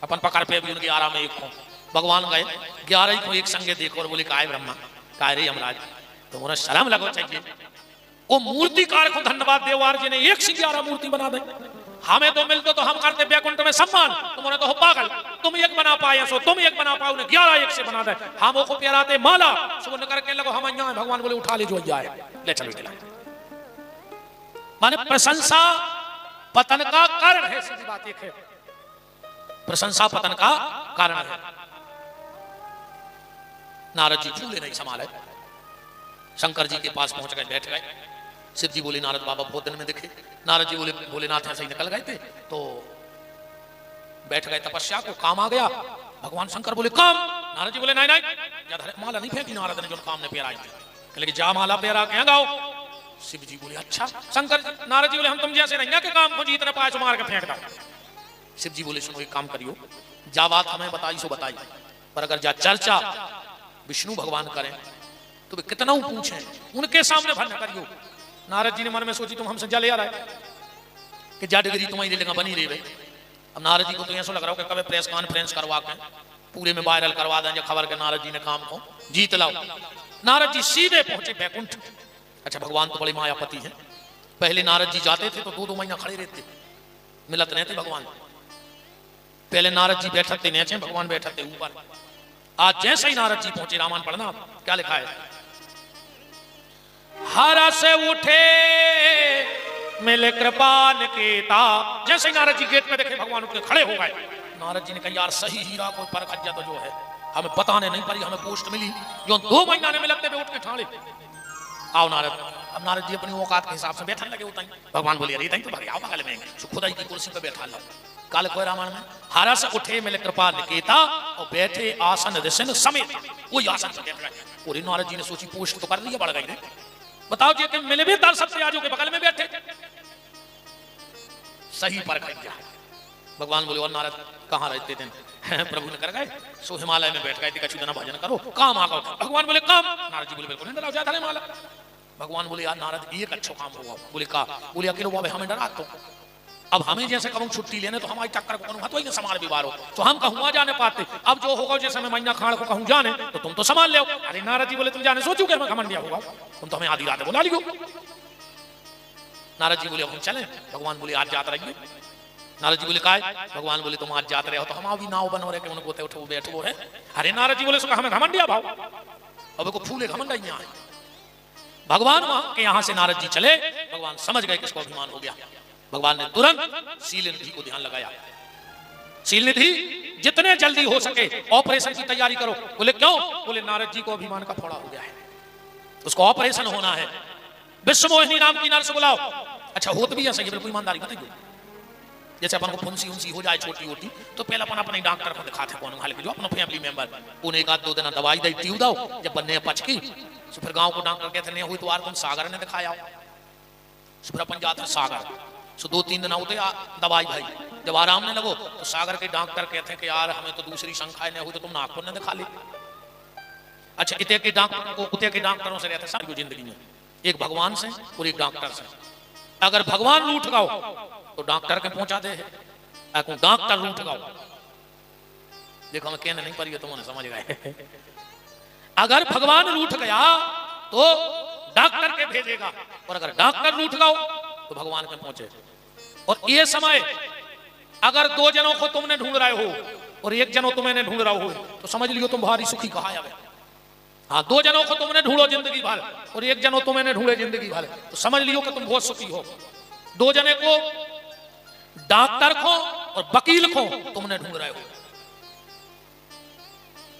अपन पकड़ पे भी उनके 11 में 1 को। भगवान गए 11 को एक संगे देखो और बोले काय ब्रह्मा काय रे यमराज, तुम्हारा शर्म लगो चाहिए। वो मूर्तिकार को धन्यवाद देवार जी ने 1 से 11 मूर्ति बना दे। हमें तो मिलते तो हम करते बैकुंठ में सम्मान, तुम्हारे तो हो पागल, तुम 1 बना पाए सो तुम 1 बना पाओ, 11 एक से बना दे। हम को प्याराते माला सुन करके लगो हम यहाँ। भगवान बोले उठा ले जो जाए, ले चलो चला। माने प्रशंसा पतन का कारण है, सीधी बात एक है, प्रशंसा पतन का कारण है। नारद जी फूले नहीं संभाले, शंकर जी के पास पहुंच गए, बैठ गए। शिव जी बोले नारद बाबा बहुत दिन में दिखे। नारद जी बोले भोलेनाथ ऐसे ही निकल गए थे तो बैठ गए तपस्या को, काम आ गया। भगवान शंकर बोले काम। नारद जी बोले नहीं नहीं, माला नहीं फेंकी नारद ने जो काम ने पेराई थी, लेकिन जा माला पेरा के गाओ। शिव जी बोले अच्छा। शंकर नारद जी बोले हम तुम जैसे नहीं के काम को जीतने पाए मार के फेंक दो। शिव जी बोले सुनो एक काम करियो, जा बात हमें बताई सो बताई, पर अगर जा चर्चा विष्णु भगवान करें तो वे कितना पूछे उनके सामने भर न करियो। नारद जी ने मन में सोची तुम हमसे जल आ रहा है कि जा डिग्री तुम्हारी लेगा बनी रही। अब नारद जी को तो ऐसा लग रहा हो कि कभी प्रेस कॉन्फ्रेंस करवा के पूरे में वायरल करवा देंगे खबर के नारद जी ने काम को जीत लाओ। नारद जी सीधे पहुंचे बैकुंठ। अच्छा भगवान तो बड़े मायापति हैं। पहले नारद जी जाते थे तो 2-2 महीना खड़े रहते, मिलत नहीं थे भगवान। पहले नारद जी बैठते नीचे, भगवान बैठते ऊपर। आज जैसे ही नारद जी पहुंचे, रामायण पढ़ना क्या लिखा है, हरा से उठे मिले कृपा निकेता। जैसे ही नारद जी गेट पे देखे भगवान उठ के खड़े हो गए। नारद जी ने कहा यार सही हीरा कोई परख जा तो जो है हमें बताने नहीं पड़ी, हमें पोस्ट मिली जो 2 महीना ने मिलते हुए उठ के ठाणे आओ नारद। अब नारद जी अपनी औकात के हिसाब से बैठने लगे होता है। भगवान बोले अरे तई तो भाई आओ बगल में खुदाई की कुर्सी पे बैठा लो। काल कोई रामायण में हरा से उठे मिले कृपा निकेता और बैठे आसन रिसन समेत, वही आसन से बैठ गए। पूरी नारद जी ने सोची पोस्ट तो कर लिया, बढ़ गई। बताओ जी कि मिले भी दर सबसे आजू के बगल में बैठे, सही पर गया। भगवान बोले और नारद कहाँ रहते थे? प्रभु ने कर गए सो हिमालय में बैठ गए थे, कछु दिन भजन करो काम आ गो। भगवान बोले काम। नारद जी बोले बिल्कुल नहीं डराओ, ज्यादा नहीं माला। भगवान बोले यार नारद एक अच्छा काम हुआ। बोले का? बोले अकेले बाबा हमें डरा तो अब हमें जैसे कहूँ छुट्टी लेने तो हमारी चक्कर को कहूँ तो संभाल बीमार हो तो हम कहूँ जाने पाते। अब जो होगा जैसे मैं महीना खाड़ को कहूँ जाने तो तुम तो संभाल लो। अरे नारद जी बोले तुम जाने सोचो कि मैं घमंडिया होगा, तुम तो हमें आधी रात बुला लियो। नारद जी बोले हम चले। भगवान बोले आज जात रहिए। नारद जी बोले काय? भगवान बोले तुम आज जात रहे हो तो हम अभी नाव बनो रहे उनको उठो बैठो है। अरे नारद जी बोले हमें घमंडिया भाव, अब को फूले घमंडा यहाँ है। भगवान वहां के यहाँ से नारद जी चले। भगवान समझ गए किसको अभिमान हो गया। भगवान ने तुरंत शील निधि को ध्यान लगाया। शील निधि जितने जल्दी हो सके ऑपरेशन की तैयारी करो। बोले क्यों? बोले नारद जी को अभिमान का फोड़ा हो गया है, उसको ऑपरेशन होना है। विश्व मोहिनी नाम की नर्स बुलाओ। अच्छा होत भी ऐसा, बिल्कुल ईमानदारी बताइए। जैसे अपन को फुंसी उंसी हो जाए छोटी मोटी तो पहले अपन अपने डॉक्टर को दिखाते कौन हाल जो अपना फैमिली मेंबर उन्हें 1-2 दिन दवाई दी ट्यूब दो। जब बनने पचकी तो फिर गांव को डॉक्टर कहते नहीं हुई तो यार तुम सागर ने दिखाया। फिर अपन जाते सागर सो 2-3 दिन होते दवाई भाई। जब आराम नहीं लगो तो सागर के डॉक्टर कहते हैं कि यार हमें तो दूसरी शंकाएं नहीं हुई तो तुम नागपुर ने दिखा ली। अच्छा इतने के डॉक्टर को उतने के डॉक्टरों से रहते सारी जिंदगी में, एक भगवान से और एक डॉक्टर से। अगर भगवान रूठ गओ तो डॉक्टर के पहुंचा दे, डॉक्टर रूठ गओ देखो हमें कहने नहीं पड़ी तुमने समझ गए। अगर भगवान रूठ गया तो डॉक्टर के भेजेगा और अगर डॉक्टर रूठ गओ तो भगवान के पहुंचे। और ये समय अगर 2 जनों को तुमने ढूंढ रहे हो और 1 जनों तुम्हें ढूंढ रहा हो तो समझ लियो तुम भारी सुखी कहा है। हाँ 2 जनों को तुमने ढूंढो जिंदगी भर और 1 जनों तुम्हें ढूंढे जिंदगी भर तो समझ लियो कि तुम बहुत सुखी हो। 2 जने को डॉक्टर को और वकील को तुमने ढूंढ रहे हो।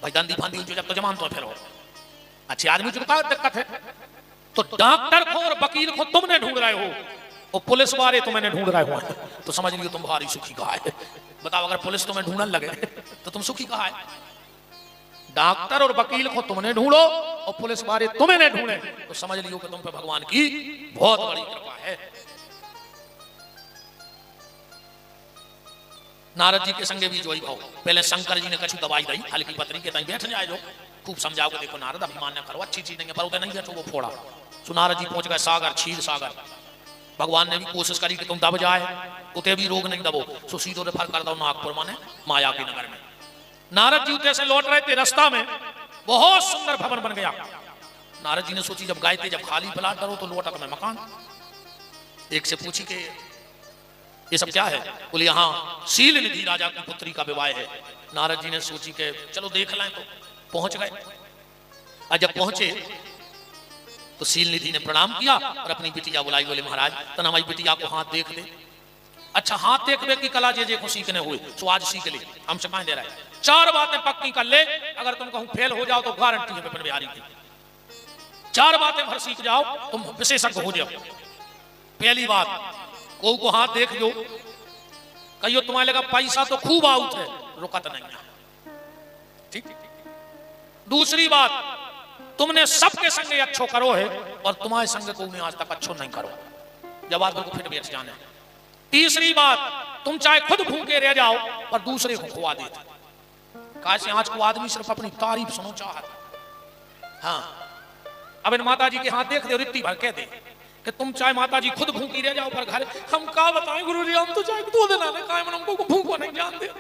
भाई दांदी फांदी जब तो जमान तो फिर हो अच्छे आदमी को क्या दिक्कत है? तो डॉक्टर को और वकील को तुमने ढूंढ रहे हो और पुलिस वाले तुम्हें ढूंढ रहे हो तो समझ लियो तुम भारी सुखी कहा है। बताओ अगर पुलिस तुम्हें ढूंढने लगे तो तुम सुखी कहा है? डॉक्टर और वकील को तुमने ढूंढो और पुलिस वाले तुम्हें ढूंढे तो समझ लियो कि तुम पे भगवान की बहुत बड़ी कृपा है। नारद जी के संगे भी जोई भाव। पहले शंकर जी ने कछु दवाई दी हल्की पतरी के तई बैठ जाए जो खूब समझाओ कि देखो नारद अभिमान न करो, अच्छी चीज नहीं है पर उधर नहीं बैठो वो फोड़ा। सो नारद जी पहुंच गए सागर, क्षीर सागर। भगवान ने भी कोशिश करी कि तुम दब जाए, उते भी रोग नहीं दबो। सो सीधो रेफर कर दो नागपुर माने माया के नगर में। नारद जी उते से लौट रहे थे, रास्ता में बहुत सुंदर भवन बन गया। नारद जी ने सोची जब गाय थे जब खाली प्लाट करो तो लोटक में मकान। एक से पूछी के ये सब क्या है? बोले यहाँ शील निधि राजा की पुत्री का विवाह है। नारद जी ने सोची के चलो देख लें तो पहुंच गए। और जब पहुंचे तो शील निधि ने प्रणाम किया और अपनी बिटिया बुलाई। बोले महाराज तो हमारी बिटिया को हाथ देख ले। अच्छा हाथ देखने की कला जे को सीखने हुए सो आज सीख ले, हम सिखाए दे रहा है। 4 बातें पक्की कर ले, अगर तुम कहूं फेल हो जाओ तो गारंटी है विपिन बिहारी की। 4 बातें भर सीख जाओ तुम विशेषज्ञ हो जाओ। पहली बात, को हाथ देख लो, कहियो तुम्हारे लगा पैसा तो खूब आउट है, रुकत नहीं है, ठीक। दूसरी बात, तुमने सबके संगे अच्छो करो है और तुम्हारे संगे को आज तक अच्छो नहीं करो, जब आप को फिट बैठ जाने। तीसरी बात, तुम चाहे खुद भूखे रह जाओ पर दूसरे को खुआ देते। कैसे आज को आदमी सिर्फ अपनी तारीफ सुनो चाहता। हाँ, अब इन माता जी के हाथ देख दे और इतनी भर कह दे कि तुम चाहे माता जी खुद भूखी रह जाओ पर घर हम क्या बताएं गुरु जी, हम तो चाहे 2 दिन आने का हमको भूखो नहीं जान दे।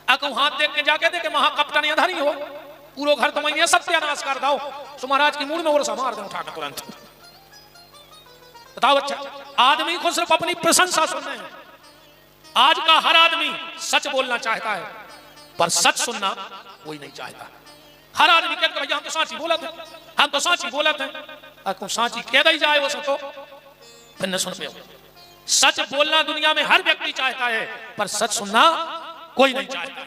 अको हाथ देख के जाके दे के महाकपटन अधरी हो, पूरा घर तुम्हें सत्यानाश कर दो। सो महाराज की मूड में और मार दे उठा के तुरंत। बताओ अच्छा, आदमी को सिर्फ अपनी प्रशंसा सुनना है। आज का हर आदमी सच बोलना चाहता है पर सच सुनना कोई नहीं चाहता। हर आदमी कहता भैया हम तो साची बोला थे, हम तो साची बोला थे। अगर साची कह दी जाए वो तो फिर न सुन पे। सच बोलना दुनिया में हर व्यक्ति चाहता है पर सच सुनना कोई नहीं चाहता।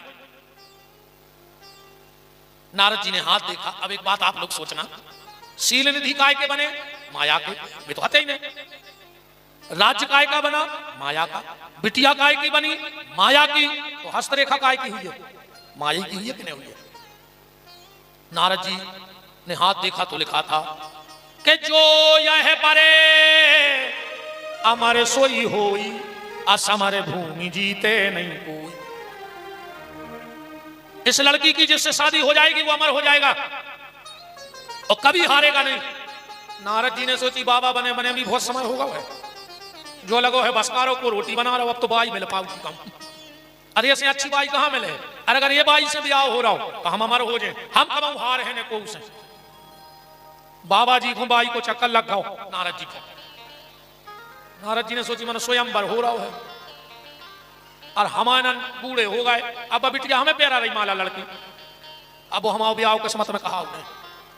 नारद जी ने हाथ देखा। अब एक बात आप लोग सोचना, शील निधि काय के बने? माया के, वे तो आते ही नहीं। राज्य काय का बना? माया का। बिटिया काय की बनी? माया की। तो हस्तरेखा काय की हुई है? माया की हुई है कि नहीं हुई है? नारद जी ने हाथ देखा तो लिखा था कि जो यह परे अमर सोई होई, असमर भूमि जीते नहीं कोई। इस लड़की की जिससे शादी हो जाएगी वो अमर हो जाएगा और कभी हारेगा नहीं। नारद जी ने सोची बाबा बने बने भी बहुत समय होगा है, जो लगो है बसकारों को रोटी बना रहा हो, अब तो बाई मिल पाऊंगी कम। अरे ऐसे अच्छी बाई कहां मिले? अरे अगर ये बाई से ब्याह हो रहा हो तो हम अमर हो जाए, हम कब हार है को से। बाबा जी को बाई को चक्कर लग गओ नारद जी को। नारद जी ने सोची मन स्वयंवर हो रहा है और हमारे बूढ़े हो गए, अब बिटिया हमें प्यारा रही माला लड़की, अब वो हमारे ब्याह किस्मत में कहा उन्हें।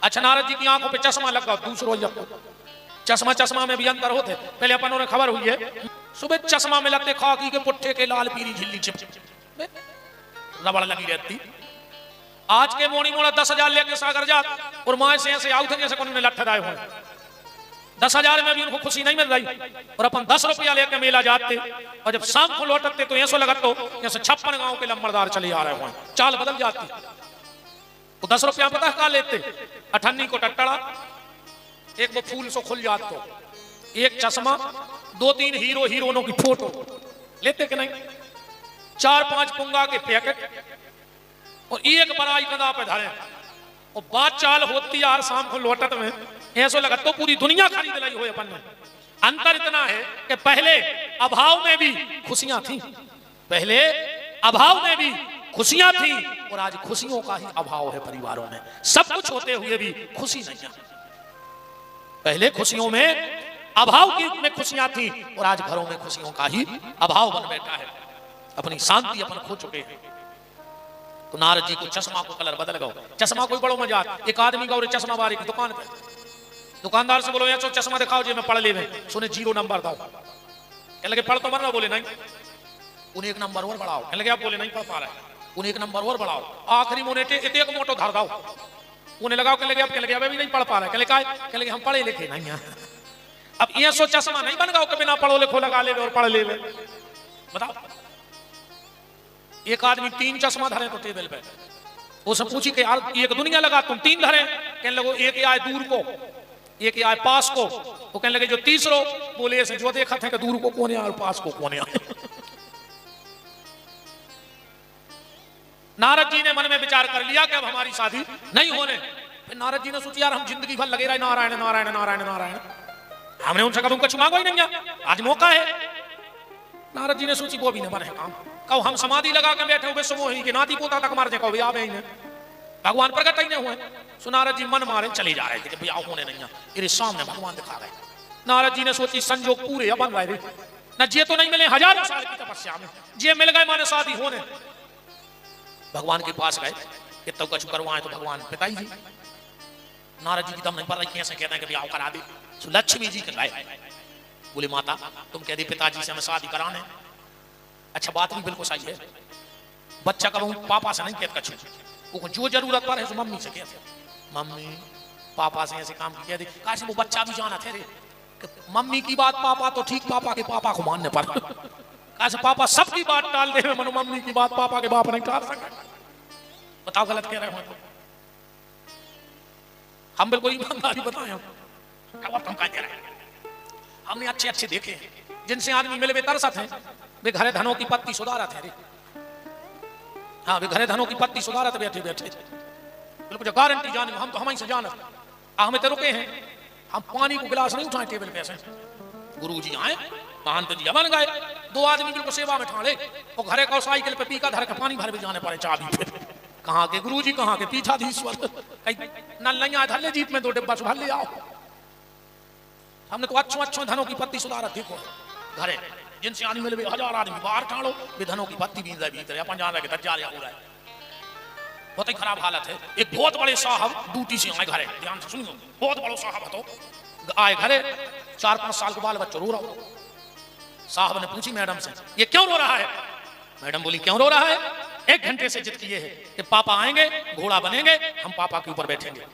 अच्छा नारद जी की आंखों पे चश्मा लगा, दूसरों चश्मा चश्मा में भी अंतर होते। पहले अपन उन्हें खबर हुई है सुबह चश्मा में लगते खाकी के पुट्ठे के लाल पीली झिल्ली चिप रबड़ लगी रहती। आज के मोड़ी मोड़ा 10,000 लेके सागर जात और माए से ऐसे आउट जैसे उन्होंने लठ दाए हुए। 10,000 में भी उनको खुशी नहीं मिल रही और अपन 10 रुपया लेके मेला जाते और जब शाम को लौटते तो ऐसा लगता हो जैसे 56 गांव के लंबरदार चले आ रहे हो, चाल बदल जाती। तो 10 रुपया पता कहा लेते? 98 को टट्टड़ा, एक वो फूल सो खुल जात तो, एक चश्मा, 2-3 हीरो हीरोइनों की फोटो लेते कि नहीं, 4-5 पुंगा के पैकेट और एक बड़ाई कदा पे धरे और बात चाल होती यार शाम को लौटत में ऐसा लगा तो पूरी दुनिया खरीद लाई हो अपन में। अंतर इतना है कि पहले अभाव में भी खुशियां थी, पहले अभाव में भी खुशियां थी और आज खुशियों का ही अभाव है परिवारों में। सब कुछ होते हुए भी खुशी नहीं है। पहले खुशियों में अभाव की में खुशियां थी और आज घरों में खुशियों का ही अभाव बन बैठा है। अपनी शांति अपन खो चुके हैं। तो नारद जी को चश्मा को कलर बदल गया। चश्मा कोई बड़ो मजाक, एक आदमी का और चश्मा बारी की दुकान पे, दुकानदार से बोलो ये चश्मा दिखाओ जी मैं पढ़ ले, सुने 0 नंबर दो। कह लगे पढ़ तो मरना, बोले नहीं। उन्हें 1 नंबर और बढ़ाओ, कह लगे आप बोले नहीं पढ़ पा रहे, उन्हें 1 नंबर और बढ़ाओ। आखिरी मोने एक मोटो धर दो, उन्हें लगाओ, कह लगे आप, कह लगे अभी नहीं पढ़ पा रहे, कह लगे हम पढ़े लिखे नहीं है। अब ये सो चश्मा नहीं बन गया कि बिना पढ़ो लिखो लगा ले और पढ़ ले। बताओ, एक आदमी 3 चश्मा धरे तो टेबल पे, उससे पूछी कि यार एक दुनिया लगा तुम 3 धरे? कहने लगो एक आए दूर को, एक आए पास को। वो कहने लगे जो तीसरो, बोले ऐसे जो देखा था कि दूर को कौन है और पास को कौन है। नारद जी ने मन में विचार कर लिया कि अब हमारी शादी नहीं होने। फिर नारद जी ने सोचा यार हम जिंदगी भर लगे रहे नारायण नारायण नारायण नारायण, हमने उनसे कभी कुछ मांगा ही नहीं है, आज मौका है। नारद जी ने सोची वो भी न बने काम, कहो हम समाधि लगा के बैठे हुए समोही के नाती पोता तक मार जाए, कहो आ गए भगवान प्रकट ही नहीं हुए। सो नारद जी मन मारे चले जा रहे थे कि भैया होने नहीं है, तेरे सामने भगवान दिखा गए। नारद जी ने सोची संजोग पूरे अब बन रहे न, जे तो नहीं मिले हजारों साल की तपस्या में, जे मिल गए माने शादी होने। भगवान के पास गए कि तब कुछ करवाए तो भगवान पिताई जी। नारद जी की दम नहीं पड़ रही, कैसे कहते हैं कि ब्याह करा दे। लक्ष्मी जी के गए, बोले माता तुम कह दी पिताजी से हमें शादी कराने, अच्छा बात भी बिल्कुल सही है। बच्चा का पापा से नहीं कहता कछु, जो जरूरत पर है सो मम्मी से कहते, मम्मी पापा से ऐसे काम किया दे। काश वो बच्चा भी जाना थे रे मम्मी की बात पापा तो ठीक, पापा के पापा को मानने पर काश पापा सबकी बात टाल दे, मनो मम्मी की बात पापा के बाप नहीं टाल सकते। बताओ गलत कह रहे हो तो हम बिल्कुल ईमानदारी बताए हम कह रहे हैं। हमने अच्छे अच्छे देखे हैं जिनसे आदमी मिले वे तरसत हैं, वे घरे धनों की पत्ती सुधारत है रे। हाँ वे घरे धनों की पत्ती सुधारत बैठे बैठे बिल्कुल जो गारंटी जाने हम तो हमारी से जानत हमें तो रुके हैं। हम पानी को गिलास नहीं उठाए टेबल पे ऐसे, गुरु जी आए महंत जी बन गए, दो आदमी बिल्कुल सेवा में ठाड़े और घरे का साइकिल पे पीका धर के पानी भर भी जाने पड़े चाबी पे। कहाँ के गुरु जी कहाँ के पीठाधीश्वर, नल नहीं आए धल्ले जीप में 2 डिब्बा सुधार ले आओ। हमने तो अच्छो अच्छो धनों की पत्ती सुधारत देखो घरे जिनसे आदमी मिले 1000 आदमी बाहर ठाड़ो वे धनों की पत्ती बीन भीतर अपन जान रहे तक जा रहा हो रहा है। बहुत ही खराब हालत है। एक बहुत बड़े साहब ड्यूटी से आए घरे, ध्यान से सुनियो, बहुत बड़ो साहब तो आए घरे 4-5 साल के बाल बच्चों रो रहा हो। साहब ने पूछी मैडम से ये क्यों रो रहा है? मैडम बोली क्यों रो रहा है? 1 घंटे से जिद किए है कि पापा आएंगे घोड़ा बनेंगे हम पापा के ऊपर बैठेंगे।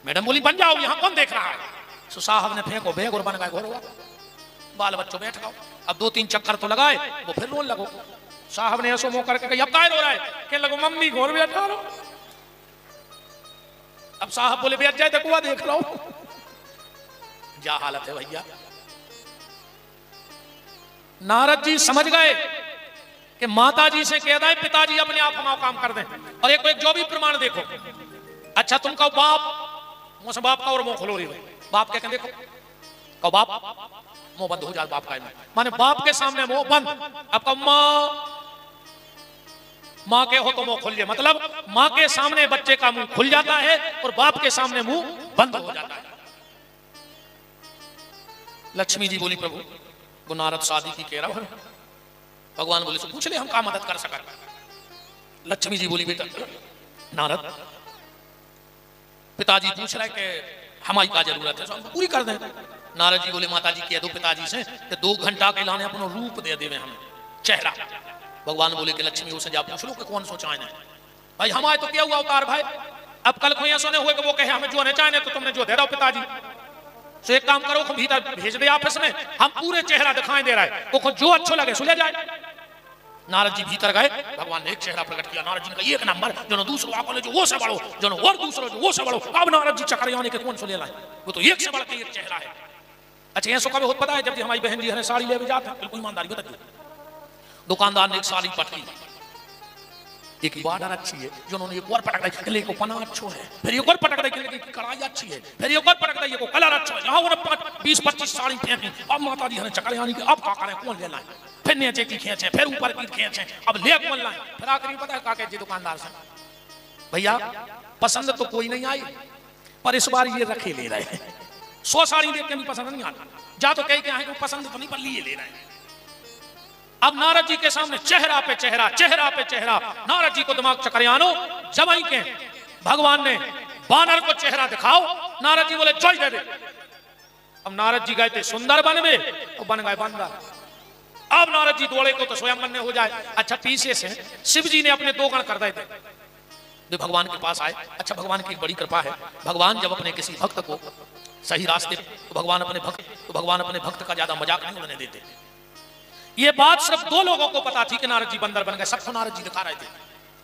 मैडम बोली बन जाओ यहाँ कौन देख रहा है? तो साहब ने फेंको बैग और बन गए घोड़ा, बाल बच्चों बैठ गए। अब 2-3 चक्कर तो लगाए वो फिर रोने लगो। साहब ने ऐसो मुंह करके कहा अब काय रो रहा है? कहने लगो मम्मी घोड़ बैठा रो। अब साहब बोले बैठ जाए तो देख लो क्या हालत है भैया। नारद जी समझ गए कि माता जी से कह दे पिताजी अपने आप हमारा काम कर दें। और एक जो भी प्रमाण देखो, अच्छा तुमका बाप मुझसे बाप का और मुंह खोलो रही बाप क्या देखो कहो बाप मुंह बंद हो जाए बाप का माने बाप के सामने मुंह बंद। अब कहो माँ के हो तो मुंह खुल जाए, मतलब माँ के सामने बच्चे का मुंह खुल जाता है और बाप के सामने मुंह बंद हो जाता है। लक्ष्मी जी बोली प्रभु वो नारद शादी की कह रहा हूं। भगवान बोले सो पूछ ले हम क्या मदद कर सका। लक्ष्मी जी बोली बेटा नारद पिताजी पूछ रहे कि हमारी क्या जरूरत है, हमको पूरी कर दें। नारद जी बोले माता जी कह दो पिताजी से कि 2 घंटा के लाने अपना रूप दे देवे हमें चेहरा। भगवान बोले कि लक्ष्मी उसे जा पूछ लो कि कौन सो चाहे भाई हमारे तो क्या हुआ अवतार भाई। अब कल को ऐसा हुए कि वो कहे हमें जो नहीं चाहे तो तुमने जो दे दो पिताजी। तो एक काम करो भीतर भेज दे ऑफिस में, हम पूरे चेहरा दिखाई दे रहा है वो जो अच्छा लगे सुले जाए। नारद जी भीतर गए, भगवान ने एक चेहरा प्रकट किया। नारद जी का 1 नंबर जो दूसरो आपने जो वो से बड़ो जो और दूसरो जो वो से बड़ो। अब नारद जी चक्कर आने के कौन सो ले लाए, वो तो 1 से बढ़ के 1 चेहरा है। अच्छा ऐसा कभी होता पता है जब हमारी बहन जी हमें साड़ी ले जाते हैं, बिल्कुल ईमानदारी बताइए, दुकानदार ने एक साड़ी पटकी, एक बॉर्डर अच्छी है जो उन्होंने एक और पटक दी को पना अच्छो है, फिर एक और पटक दी की कढ़ाई अच्छी है, फिर एक और पटक दी को कलर अच्छा है। यहाँ उन्होंने 20-25 साड़ी फेंकी। अब माता जी हमें चक्कर आने की अब का करें कौन ले लाए, फिर नीचे की खींचे फिर ऊपर की खींचे, अब ले कौन लाए। फिर आखिरी पता है काके जी दुकानदार से भैया पसंद तो कोई नहीं आई पर इस बार ये रखे ले रहे हैं। 100 साड़ी देख के नहीं पसंद नहीं आता, जा तो कह के आए पसंद तो नहीं पर लिए ले रहे हैं। अब नारद जी के सामने चेहरा पे चेहरा चेहरा पे चेहरा, नारद जी को दिमाग चकरियानो जब आई के भगवान ने बानर को चेहरा दिखाओ, नारद जी बोले चल दे दे। अब नारद जी गए थे सुंदर बन में तो बन गए बंदर। अब नारद जी दौड़े को तो स्वयं बनने हो जाए। अच्छा पीछे से शिव जी ने अपने 2 गण कर दिए थे, वे भगवान के पास आए। अच्छा भगवान की बड़ी कृपा है, भगवान जब अपने किसी भक्त को सही रास्ते तो भगवान अपने भक्त का ज्यादा मजाक नहीं उड़ने देते। ये बात सिर्फ 2 लोगों को पता थी कि नारद जी बंदर बन गए, सबको नारद जी दिखा रहे थे,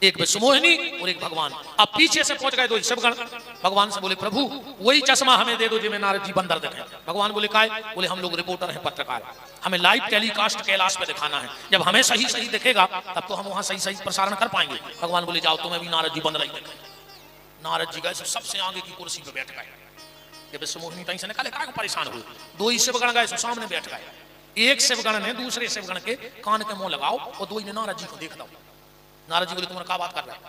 एक विष्णुमोहिनी और एक भगवान। अब पीछे से पहुंच गए 2 शिवगण, भगवान से बोले प्रभु वही चश्मा हमें दे दो जिसमें नारद जी बंदर दिखे। भगवान बोले काय? बोले हम लोग रिपोर्टर हैं पत्रकार, हमें लाइव टेलीकास्ट कैलाश पे दिखाना है, जब हमें सही सही दिखेगा तब तो हम वहां सही सही प्रसारण कर पाएंगे। भगवान बोले जाओ तुम्हें भी नारद जी बंदर ही दिखे। नारद जी गए सबसे आगे की कुर्सी पे बैठ गए, विष्णुमोहिनी तहीं से निकाले का परेशान हुए। 2 ही शिवगण गए सामने बैठ गए। एक शिवगण ने दूसरे शिवगण के कान के मुंह लगाओ और 2 ने नारद जी को देख दो। नारद जी बोले तुम्हारा क्या बात कर रहा है?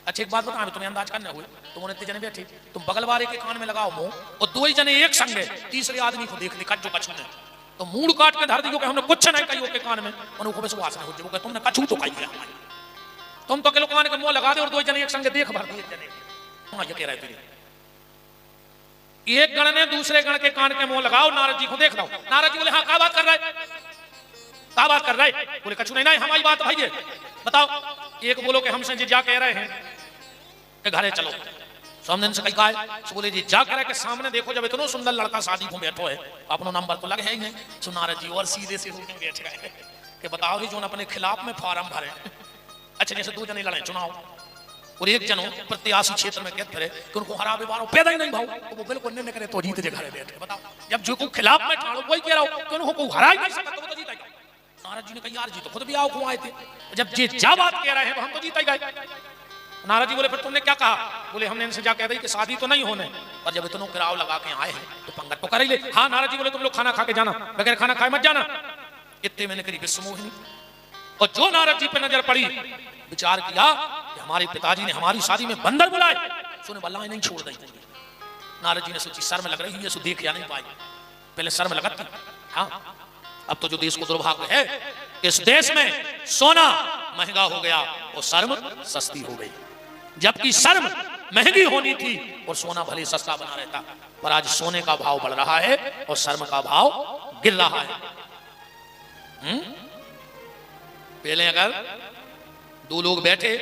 अच्छा एक बात बता तुम्हें अंदाज करने हुए, तुम इतने जने बैठे, तुम बगल वाले के कान में लगाओ मुंह और 2 ही जने एक संगे तीसरे आदमी को देख लिखा जो कछु ने तो मूड काट के धर दी कि हमने कुछ नहीं कही के कान में, उनको विश्वास नहीं हो तुमने कछु तो कही है, तुम तो के कान के मुंह लगा दे और 2 जने एक संगे देख भर दिए जने। हाँ ये कह रहे थे एक गण ने दूसरे गण के कान के मुंह लगाओ नारद जी को देख दो। नारद जी बोले हाँ क्या बात कर रहे? क्या बात कर रहे? बोले कछु नहीं, नहीं हमारी बात भाई है। बताओ, एक बोलो कि हमसे जी जा कह रहे हैं कि घरे चलो, सामने से कहीं का है, सो बोले जी जा कह रहे के सामने देखो, जब इतना सुंदर लड़का शादी को बैठो है, अपना नंबर तो लगे है ही नहीं। सुनारा जी और सीधे से होके बैठ गए कि बताओ जी जो अपने खिलाफ में फॉर्म भरे, अच्छा जैसे दो जने लड़े चुनाव और एक जनो प्रत्याशी क्षेत्र में कहते रहे कि उनको हरावे बारो पैदा ही नहीं भाव, तो वो बिल्कुल नहीं करे तो जीत जे घरे बैठ। बताओ, जब जो को खिलाफ में ठाड़ो कोई कह रहा हो कि उनको हरा ही नहीं सकता तो वो तो जीतेगा। नारद जी ने कहा यार जी तो खुद भी आओ को आए थे, जब जी जा बात कह रहे हैं तो हम तो जीत ही गए। नारद जी बोले फिर तुमने क्या कहा? बोले हमने इनसे जा कह दी कि शादी तो नहीं होने, पर जब इतना किराव लगा के आए हैं तो पंगत तो कर ही ले। हाँ नारद जी बोले तुम लोग खाना खा के जाना, बगैर खाना खाए मत जाना। इतने मैंने करी विश्वमोहिनी, और जो नारद जी पे नजर पड़ी, विचार किया कि हमारे पिताजी ने हमारी शादी में बंदर बुलाए, सुने बल्ला नहीं छोड़ दी। नारद जी ने सोची शर्म लग रही है, सो देख या नहीं पाई, पहले शर्म लगती। हाँ अब तो जो देश को दुर्भाग्य है, इस देश में सोना महंगा हो गया और शर्म सस्ती हो गई। जबकि शर्म महंगी होनी थी और सोना भले सस्ता बना रहता, पर आज सोने का भाव बढ़ रहा है और शर्म का भाव गिर रहा है। पहले अगर दो लोग बैठे,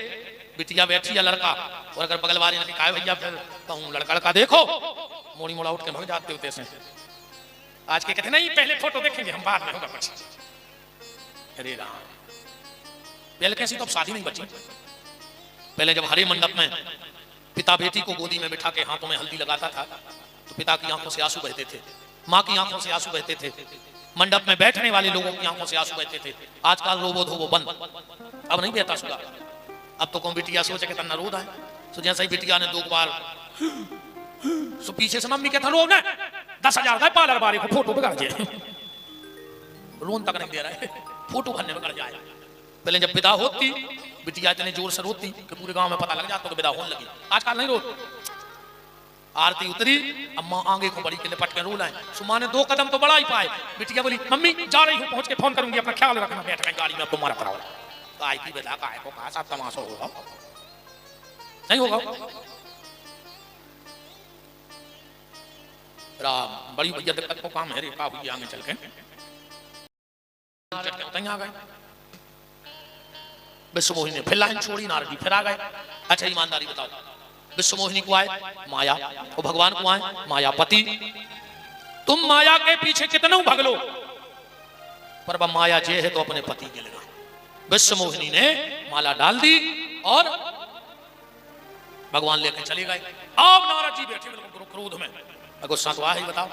बिटिया बैठी या लड़का, और अगर बगल वाले ने कहा भैया फिर कहूँ लड़का लड़का देखो, मोड़ी मोड़ा उठ के भाग जाते होते से। आज के कहते नहीं पहले फोटो देखेंगे हम, बाद में होगा कुछ। अरे राम, पहले कैसी तो अब शादी नहीं बची। पहले जब हरे मंडप में पिता बेटी को गोदी में बिठा के हाथों में हल्दी लगाता था तो पिता की आंखों से आंसू बहते थे, माँ की आंखों से आंसू बहते थे, मंडप में बैठने वाले लोगों की आंखों से आंसू बहते थे। आजकल रोबो धोबो बंद, अब नहीं बहता सुधा। अब तो कौन बिटिया सोचे कि तना रोद है, तो जैसे ही बिटिया ने 2 बार सो पीछे से मम्मी कहता रो ना 10,000 का पार्लर बारे को फोटो बिगड़ जाए, रोन तक नहीं दे रहा है, फोटो भरने बिगड़ जाए। पहले जब विदा होती बिटिया इतने जोर से रोती कि पूरे गांव में पता लग जाता कि विदा होने लगी। आजकल नहीं रोती। आरती उतरी, अम्मा आगे को बड़ी के लिपट के रो लाए। सुमा ने 2 कदम तो बढ़ा ही पाए, बिटिया बोली मम्मी जा रही हूँ, पहुंच के फोन करूंगी, अपना ख्याल रखना, बैठ गई गाड़ी में तुम्हारा कराओ। काय की बेटा काय को कहा सब तमाशा होगा, नहीं होगा। राम बड़ी भैया दिक्कत को काम है रे, का हुई आगे चल के आ गए। विश्वमोहिनी ने फिर लाइन छोड़ी, नारद जी फिर आ गए। अच्छा ईमानदारी बताओ, विश्वमोहिनी को आए माया, और भगवान को आए मायापति। तुम माया के पीछे कितना भग लो, पर वह माया जे है तो अपने पति के लिए। विश्वमोहिनी ने माला डाल दी और भगवान लेकर चले गए। अब नारद जी बैठे बिल्कुल क्रोध में, गुस्सा तो आ ही बताओ।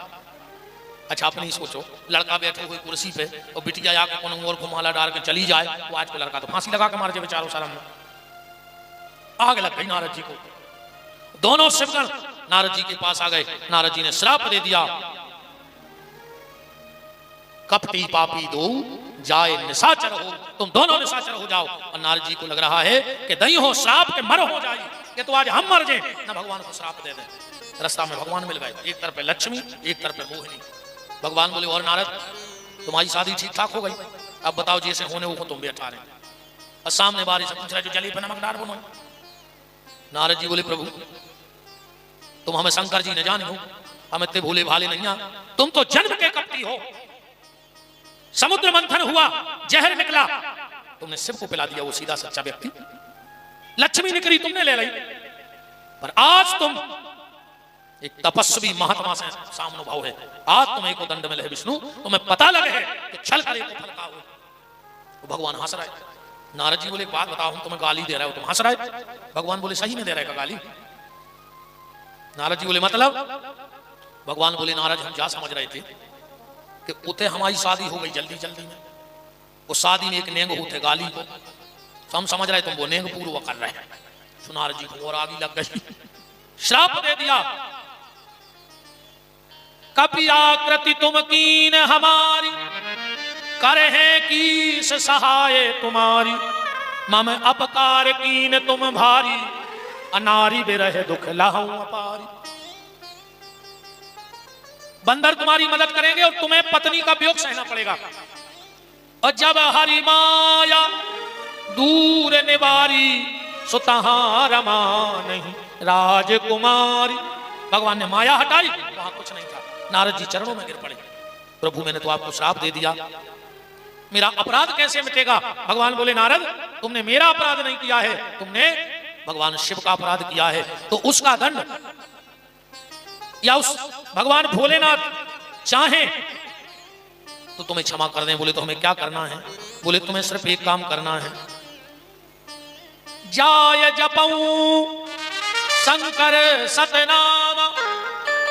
अच्छा अपनी सोचो, लड़का बैठे हुए कुर्सी पे और बिटिया आके कोनो और को माला डाल के चली जाए, तो आज को लड़का तो फांसी लगा के मार जाए बेचारो शर्म में। आग लग गई नारद जी को। दोनों शिवगण नारद जी के पास आ गए। नारद जी ने श्राप दे दिया, कपटी पापी दो जाए निशाचर हो, तुम दोनों निशाचर हो जाओ। और नारद जी को लग रहा है कि दई हो श्राप के मर हो जाए, कि तो आज हम मर जाए ना भगवान को श्राप दे दें। रास्ता में भगवान मिल गए, एक तरफ लक्ष्मी एक तरफ मोहिनी। भगवान बोले और नारद तुम्हारी शादी ठीक ठाक हो गई, अब बताओ जैसे होने वो तुम भी 18 और सामने बारिश पूछ रहे जो जली पे नमक डाल बनो। नारद जी बोले प्रभु तुम हमें शंकर जी ने जाने हो, हम इतने भोले भाले नहीं, तुम तो जन्म के कपटी हो। समुद्र मंथन हुआ, जहर निकला, तुमने शिव को पिला दिया, वो सीधा सच्चा व्यक्ति। लक्ष्मी निकली तुमने ले ली, पर आज तुम एक तपस्वी महात्मा से सामने भाव है, आज तुम्हें को दंड मिले विष्णु, तुम्हें पता लगे है कि छल करे तो फल का हो। तो भगवान हंस रहे। नारद जी बोले एक बात बताओ, हम तुम्हें गाली दे रहे हो, तुम हंस रहे? भगवान बोले सही में दे रहे का गाली? नारद जी बोले मतलब? भगवान बोले नारद हम क्या समझ रहे थे कि उते हमारी शादी हो गई जल्दी जल्दी में, उस शादी में एक नेंग होते गाली को, तो हम समझ रहे तुम वो नेंग पूर्व कर रहे हैं। तो नारद जी को और आगे लग गई, श्राप दे दिया, कपि आकृति तुम कीन हमारी, करे हैं कीस सहाय तुम्हारी, मम अपकार कीन तुम भारी, अनारी बिरह दुख लाहूं अपारी। बंदर तुम्हारी मदद करेंगे और तुम्हें पत्नी का वियोग सहना पड़ेगा। और जब हरि माया दूर निवारी, सुतहां रमा नहीं राजकुमारी। भगवान ने माया हटाई, वहां कुछ नहीं था। नारद जी चरणों में गिर पड़े, प्रभु मैंने तो आपको श्राप दे दिया, मेरा अपराध कैसे मिटेगा? भगवान बोले नारद, तुमने मेरा अपराध नहीं किया है, तुमने भगवान शिव का अपराध किया है। तो उसका दंड या उस भगवान भोलेनाथ चाहे तो तुम्हें क्षमा कर दें। बोले तो हमें क्या करना है? बोले तुम्हें सिर्फ एक काम करना है, जाय जपऊं शंकर सतनाम,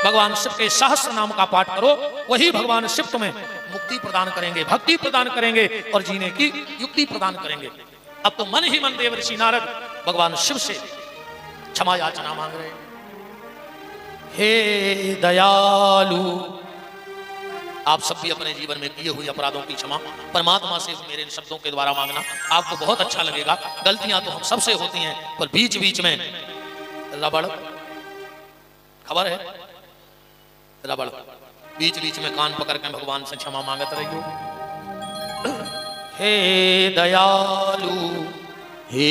भगवान शिव के सहस्र नाम का पाठ करो, वही भगवान शिव तुम्हें मुक्ति प्रदान करेंगे, भक्ति प्रदान करेंगे और जीने की युक्ति प्रदान करेंगे। अब तो मन ही मन देवर्षि नारद भगवान शिव से क्षमा याचना मांग रहे हैं। हे दयालु, आप सब भी अपने जीवन में किए हुए अपराधों की क्षमा परमात्मा से मेरे इन शब्दों के द्वारा मांगना, आपको बहुत अच्छा लगेगा। गलतियां तो हम सबसे होती हैं, पर बीच बीच में रबड़, खबर है रबड़, बीच बीच में कान पकड़ के भगवान से क्षमा मांगत रहियो। हे दयालु, हे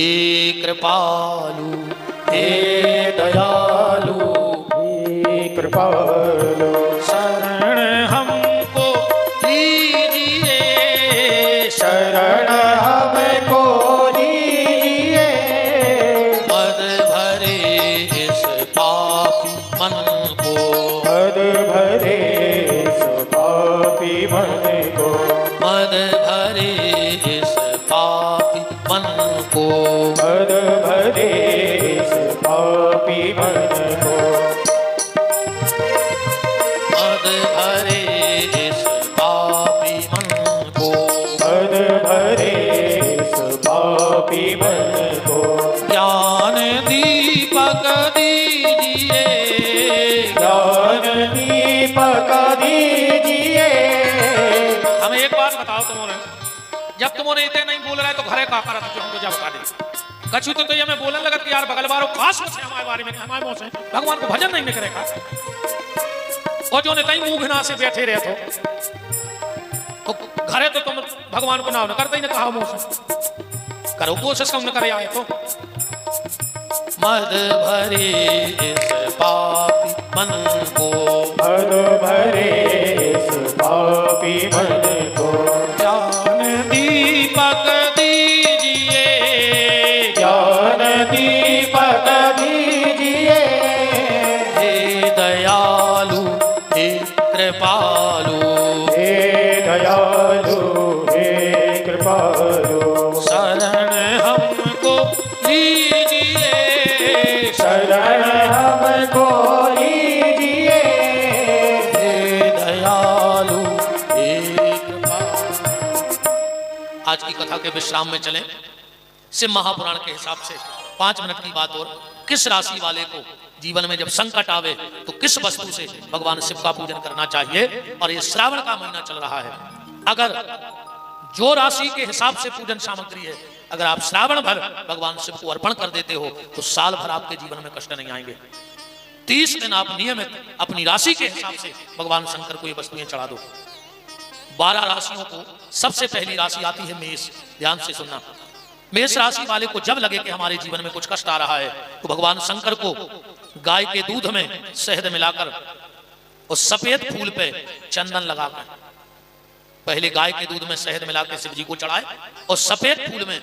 कृपालु, हे दयालु, हे कृपालु, शरण हमको दीजिए, शरण हमको दीजिए, मद भरे इस पापी मन को, मद भरे इस पापी मन को, मद भरे इस पापी मन को, मद भरे इस पापी मन को, मद भरे इस पापी मन को, मद भरे इस पापी मन को, ज्ञान दीपक दीजिए, ज्ञान दीपक दीजिए। हमें एक बात बताओ तुमने, जब तुमने इतने नहीं बोल रहे तो घरे का करत जो हमको जब बता दे कछु तो ये मैं बोलने लगा कि यार बगल बारो खास से हमारे बारे में, हमारे मुंह से भगवान को भजन नहीं करेगा, और जो नहीं मुंह घिना से बैठे रहे तो घरे तो तुम भगवान को नाम न करते ही न कहा मुंह से, करो कोशिश कम न करे आए तो। मद भरे इस पापी मन को, मद भरे इस पापी मन को, ज्ञान दीपक दीजिए, ज्ञान दीपक दीजिए। हे दयालु, हे कृपालु, हे दयालु, हे कृपालु, शरण हमको दीजिए, शरण हमको दीजिए। हे दयालु, हे कृपालु। आज की कथा के विश्राम में चलें। शिव महापुराण के हिसाब से 5 मिनट की बात और, किस राशि वाले को जीवन में जब संकट आवे तो किस वस्तु से भगवान शिव का पूजन करना चाहिए। और ये श्रावण का महीना चल रहा है, अगर जो राशि के हिसाब से पूजन सामग्री है अगर आप श्रावण भर भगवान शिव को अर्पण कर देते हो तो साल भर आपके जीवन में कष्ट नहीं आएंगे। 30 दिन आप नियमित अपनी राशि के हिसाब से भगवान शंकर को ये वस्तुएं चढ़ा दो। 12 राशियों को सबसे पहली राशि आती है मेष। ध्यान से सुनना, मेष राशि वाले को जब लगे कि हमारे जीवन में कुछ कष्ट आ रहा है तो भगवान शंकर को गाय के दूध में शहद मिलाकर उस सफेद फूल पे चंदन लगाकर, पहले गाय के दूध में शहद मिलाकर शिव जी को चढ़ाए और सफेद फूल में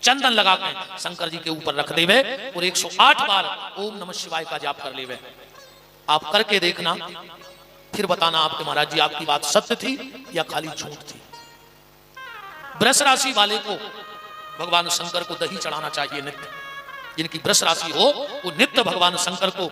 चंदन लगाकर शंकर जी के ऊपर रख देवे और 108 बार ओम नमः शिवाय का जाप कर लेवे। आप करके देखना, फिर बताना आपके महाराज जी आपकी बात सत्य थी या खाली झूठ थी। वृष राशि वाले को भगवान शंकर को दही चढ़ाना चाहिए नित्य। जिनकी वृष राशि हो वो नित्य भगवान शंकर को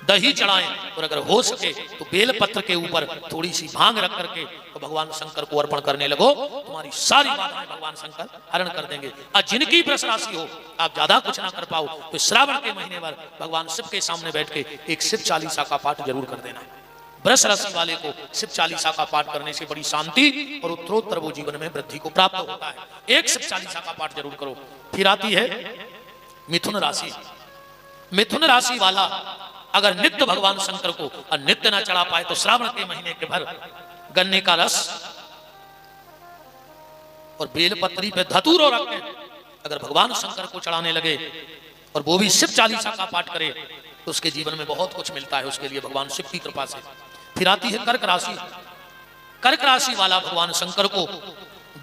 दही चढ़ाएं और अगर हो सके तो बेल पत्र के ऊपर थोड़ी सी भांग रख करके तो भगवान शंकर को अर्पण करने लगो, तुम्हारी सारी बातें भगवान शंकर हरण कर देंगे। और जिनकी वृष राशि हो आप ज्यादा कुछ ना कर पाओ तो श्रावण के महीने भर भगवान शिव के सामने बैठ के एक शिव चालीसा का पाठ जरूर कर देना। वृष राशि वाले को शिव चालीसा का पाठ करने से बड़ी शांति और उत्तरोत्तर वो जीवन में वृद्धि को प्राप्त होता है। एक शिव चालीसा का पाठ जरूर करो। फिर आती है मिथुन राशि। मिथुन राशि वाला अगर नित्य भगवान शंकर को और नित्य ना चढ़ा पाए तो श्रावण के महीने के भर गन्ने का रस और बेलपत्री पे धतूरो रख के अगर भगवान शंकर को चढ़ाने लगे और वो भी शिव चालीसा का पाठ करे तो उसके जीवन में बहुत कुछ मिलता है, उसके लिए भगवान शिव की कृपा से। फिर आती है कर्क राशि। कर्क राशि वाला भगवान शंकर को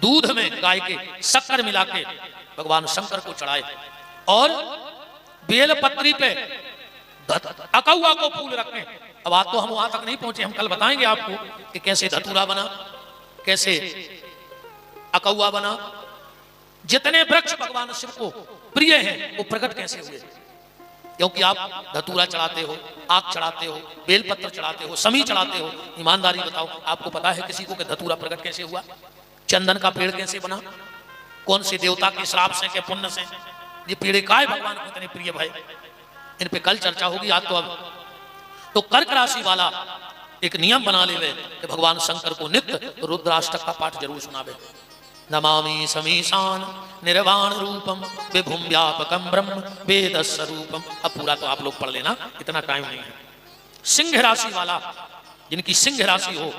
दूध में गाय के शक्कर मिला के भगवान शंकर को चढ़ाए और बेल पत्री पे अकौआ को फूल रखें। अब आज तो हम वहां तक नहीं पहुंचे, हम कल बताएंगे आपको कि कैसे धतूरा बना, कैसे अकौआ बना। जितने वृक्ष भगवान शिव को प्रिय हैं वो प्रकट कैसे हुए, क्योंकि आप धतूरा चढ़ाते हो, आग चढ़ाते हो, बेलपत्र चढ़ाते हो, समी चढ़ाते हो। ईमानदारी बताओ, आपको पता है किसी को कि धतूरा प्रकट कैसे हुआ? चंदन का पेड़ कैसे बना? कौन से देवता के श्राप से, के पुण्य से ये पेड़ काय भगवान को इतने प्रिय भाई? इन पे कल चर्चा होगी, आज तो अब तो कर्क राशि वाला एक नियम बना ले कि भगवान शंकर को नित्य रुद्राष्टक का पाठ जरूर सुनावे। नमामि समीशान निर्वाण रूपम विभुम व्यापकम ब्रह्म वेद स्वरूपम। अब पूरा तो आप लोग पढ़ लेना, इतना टाइम नहीं है। सिंह राशि वाला, जिनकी सिंह राशि हो,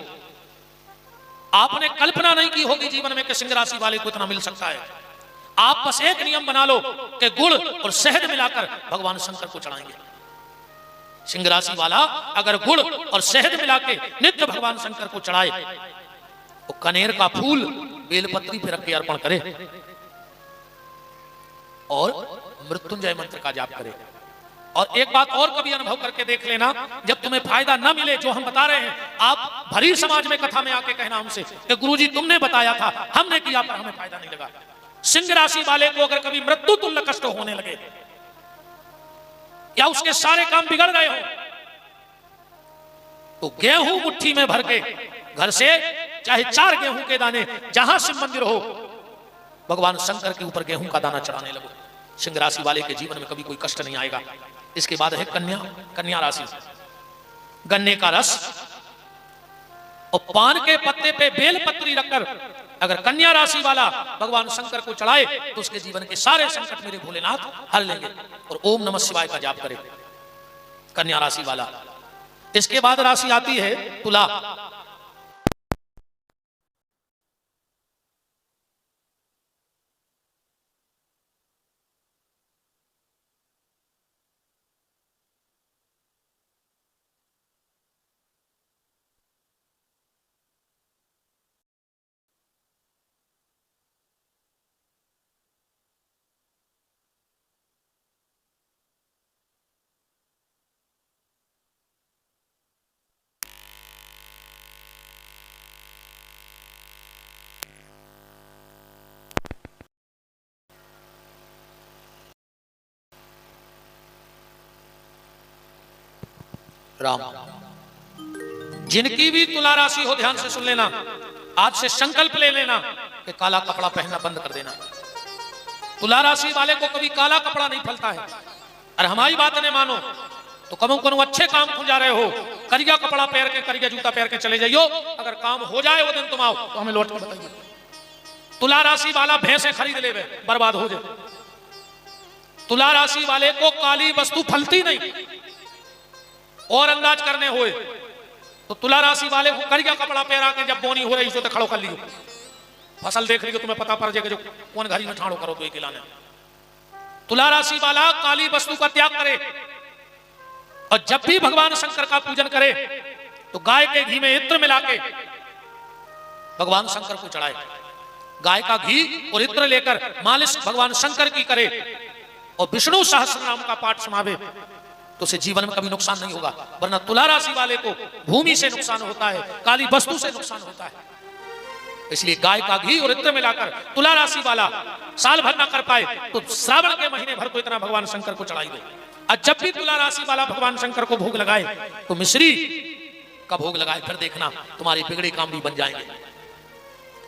आपने कल्पना नहीं की होगी जीवन में कि सिंह राशि वाले को इतना मिल सकता है। आप बस एक नियम बना लो कि गुड़ और शहद मिलाकर भगवान शंकर को चढ़ाएंगे। सिंह राशि वाला अगर गुड़ और शहद मिला के नित्य भगवान शंकर को चढ़ाए, तो कनेर का फूल बेलपत्री पे रख के अर्पण करे और मृत्युंजय मंत्र का जाप करे। और एक बात और कभी अनुभव करके देख लेना, जब तुम्हें फायदा न मिले जो हम बता रहे हैं, आप भरी समाज में कथा में आके कहना हमसे कि गुरुजी तुमने बताया था, हमने किया पर हमें फायदा नहीं लगा। सिंह राशि वाले को अगर कभी मृत्यु तुल्य कष्ट होने लगे या उसके सारे काम बिगड़ गए हो, तो गेहूं मुट्ठी में भर के घर से चाहे 4 गेहूं के दाने, जहां शिव मंदिर हो, भगवान शंकर के ऊपर गेहूं का दाना चढ़ाने लगो। सिंह राशि वाले के जीवन में कभी कोई कष्ट नहीं आएगा। इसके बाद है कन्या, कन्या राशि। गन्ने का रस और पान के पत्ते पे बेल पत्री रखकर अगर कन्या राशि वाला भगवान शंकर को चढ़ाए तो उसके जीवन के सारे संकट मेरे भोलेनाथ हर लेंगे। और ओम नमः शिवाय का जाप करे कन्या राशि वाला। इसके बाद राशि आती है तुला। राम, जिनकी भी तुला राशि हो ध्यान से सुन लेना, आज से संकल्प ले लेना कि काला कपड़ा पहनना बंद कर देना। तुला राशि वाले को कभी काला कपड़ा नहीं फलता है। और हमारी बात ने मानो तो कम अच्छे काम को जा रहे हो, करिया कपड़ा पहन के, करिया जूता पहन के चले जाइयो। अगर काम हो जाए वो दिन तुम आओ तो हमें लौट के बताइए। तुला राशि वाला भैंसे खरीद ले, बर्बाद हो जाए। तुला राशि वाले को काली वस्तु फलती नहीं। और अंदाज करने हुए तो तुला राशि वाले को करिया कपड़ा पहरा के जब बोनी हो रही तो खड़ो कर लियो, फसल देख लियो, तुम्हें पता पड़ जाएगा जो कौन घरी में ठाड़ो करो तो खिलाने। तुला राशि वाला काली वस्तु का त्याग करे और जब भी भगवान शंकर का पूजन करे तो गाय के घी में इत्र मिला के भगवान शंकर को चढ़ाए। गाय का घी और इत्र लेकर मालिश भगवान शंकर की करे और विष्णु सहस्त्र नाम का पाठ सुनावे तो उसे जीवन में कभी नुकसान नहीं होगा। वरना तुला राशि वाले को भूमि से नुकसान होता है, काली वस्तु से नुकसान होता है। इसलिए गाय का घी और इत्र मिलाकर तुला राशि वाला साल भर ना कर पाए तो श्रावण के महीने भर को इतना भगवान शंकर को चढ़ाई दे। और जब भी तुला राशि वाला भगवान शंकर को भोग लगाए तो मिश्री का भोग लगाए, फिर देखना तुम्हारे बिगड़े काम भी बन जाएंगे।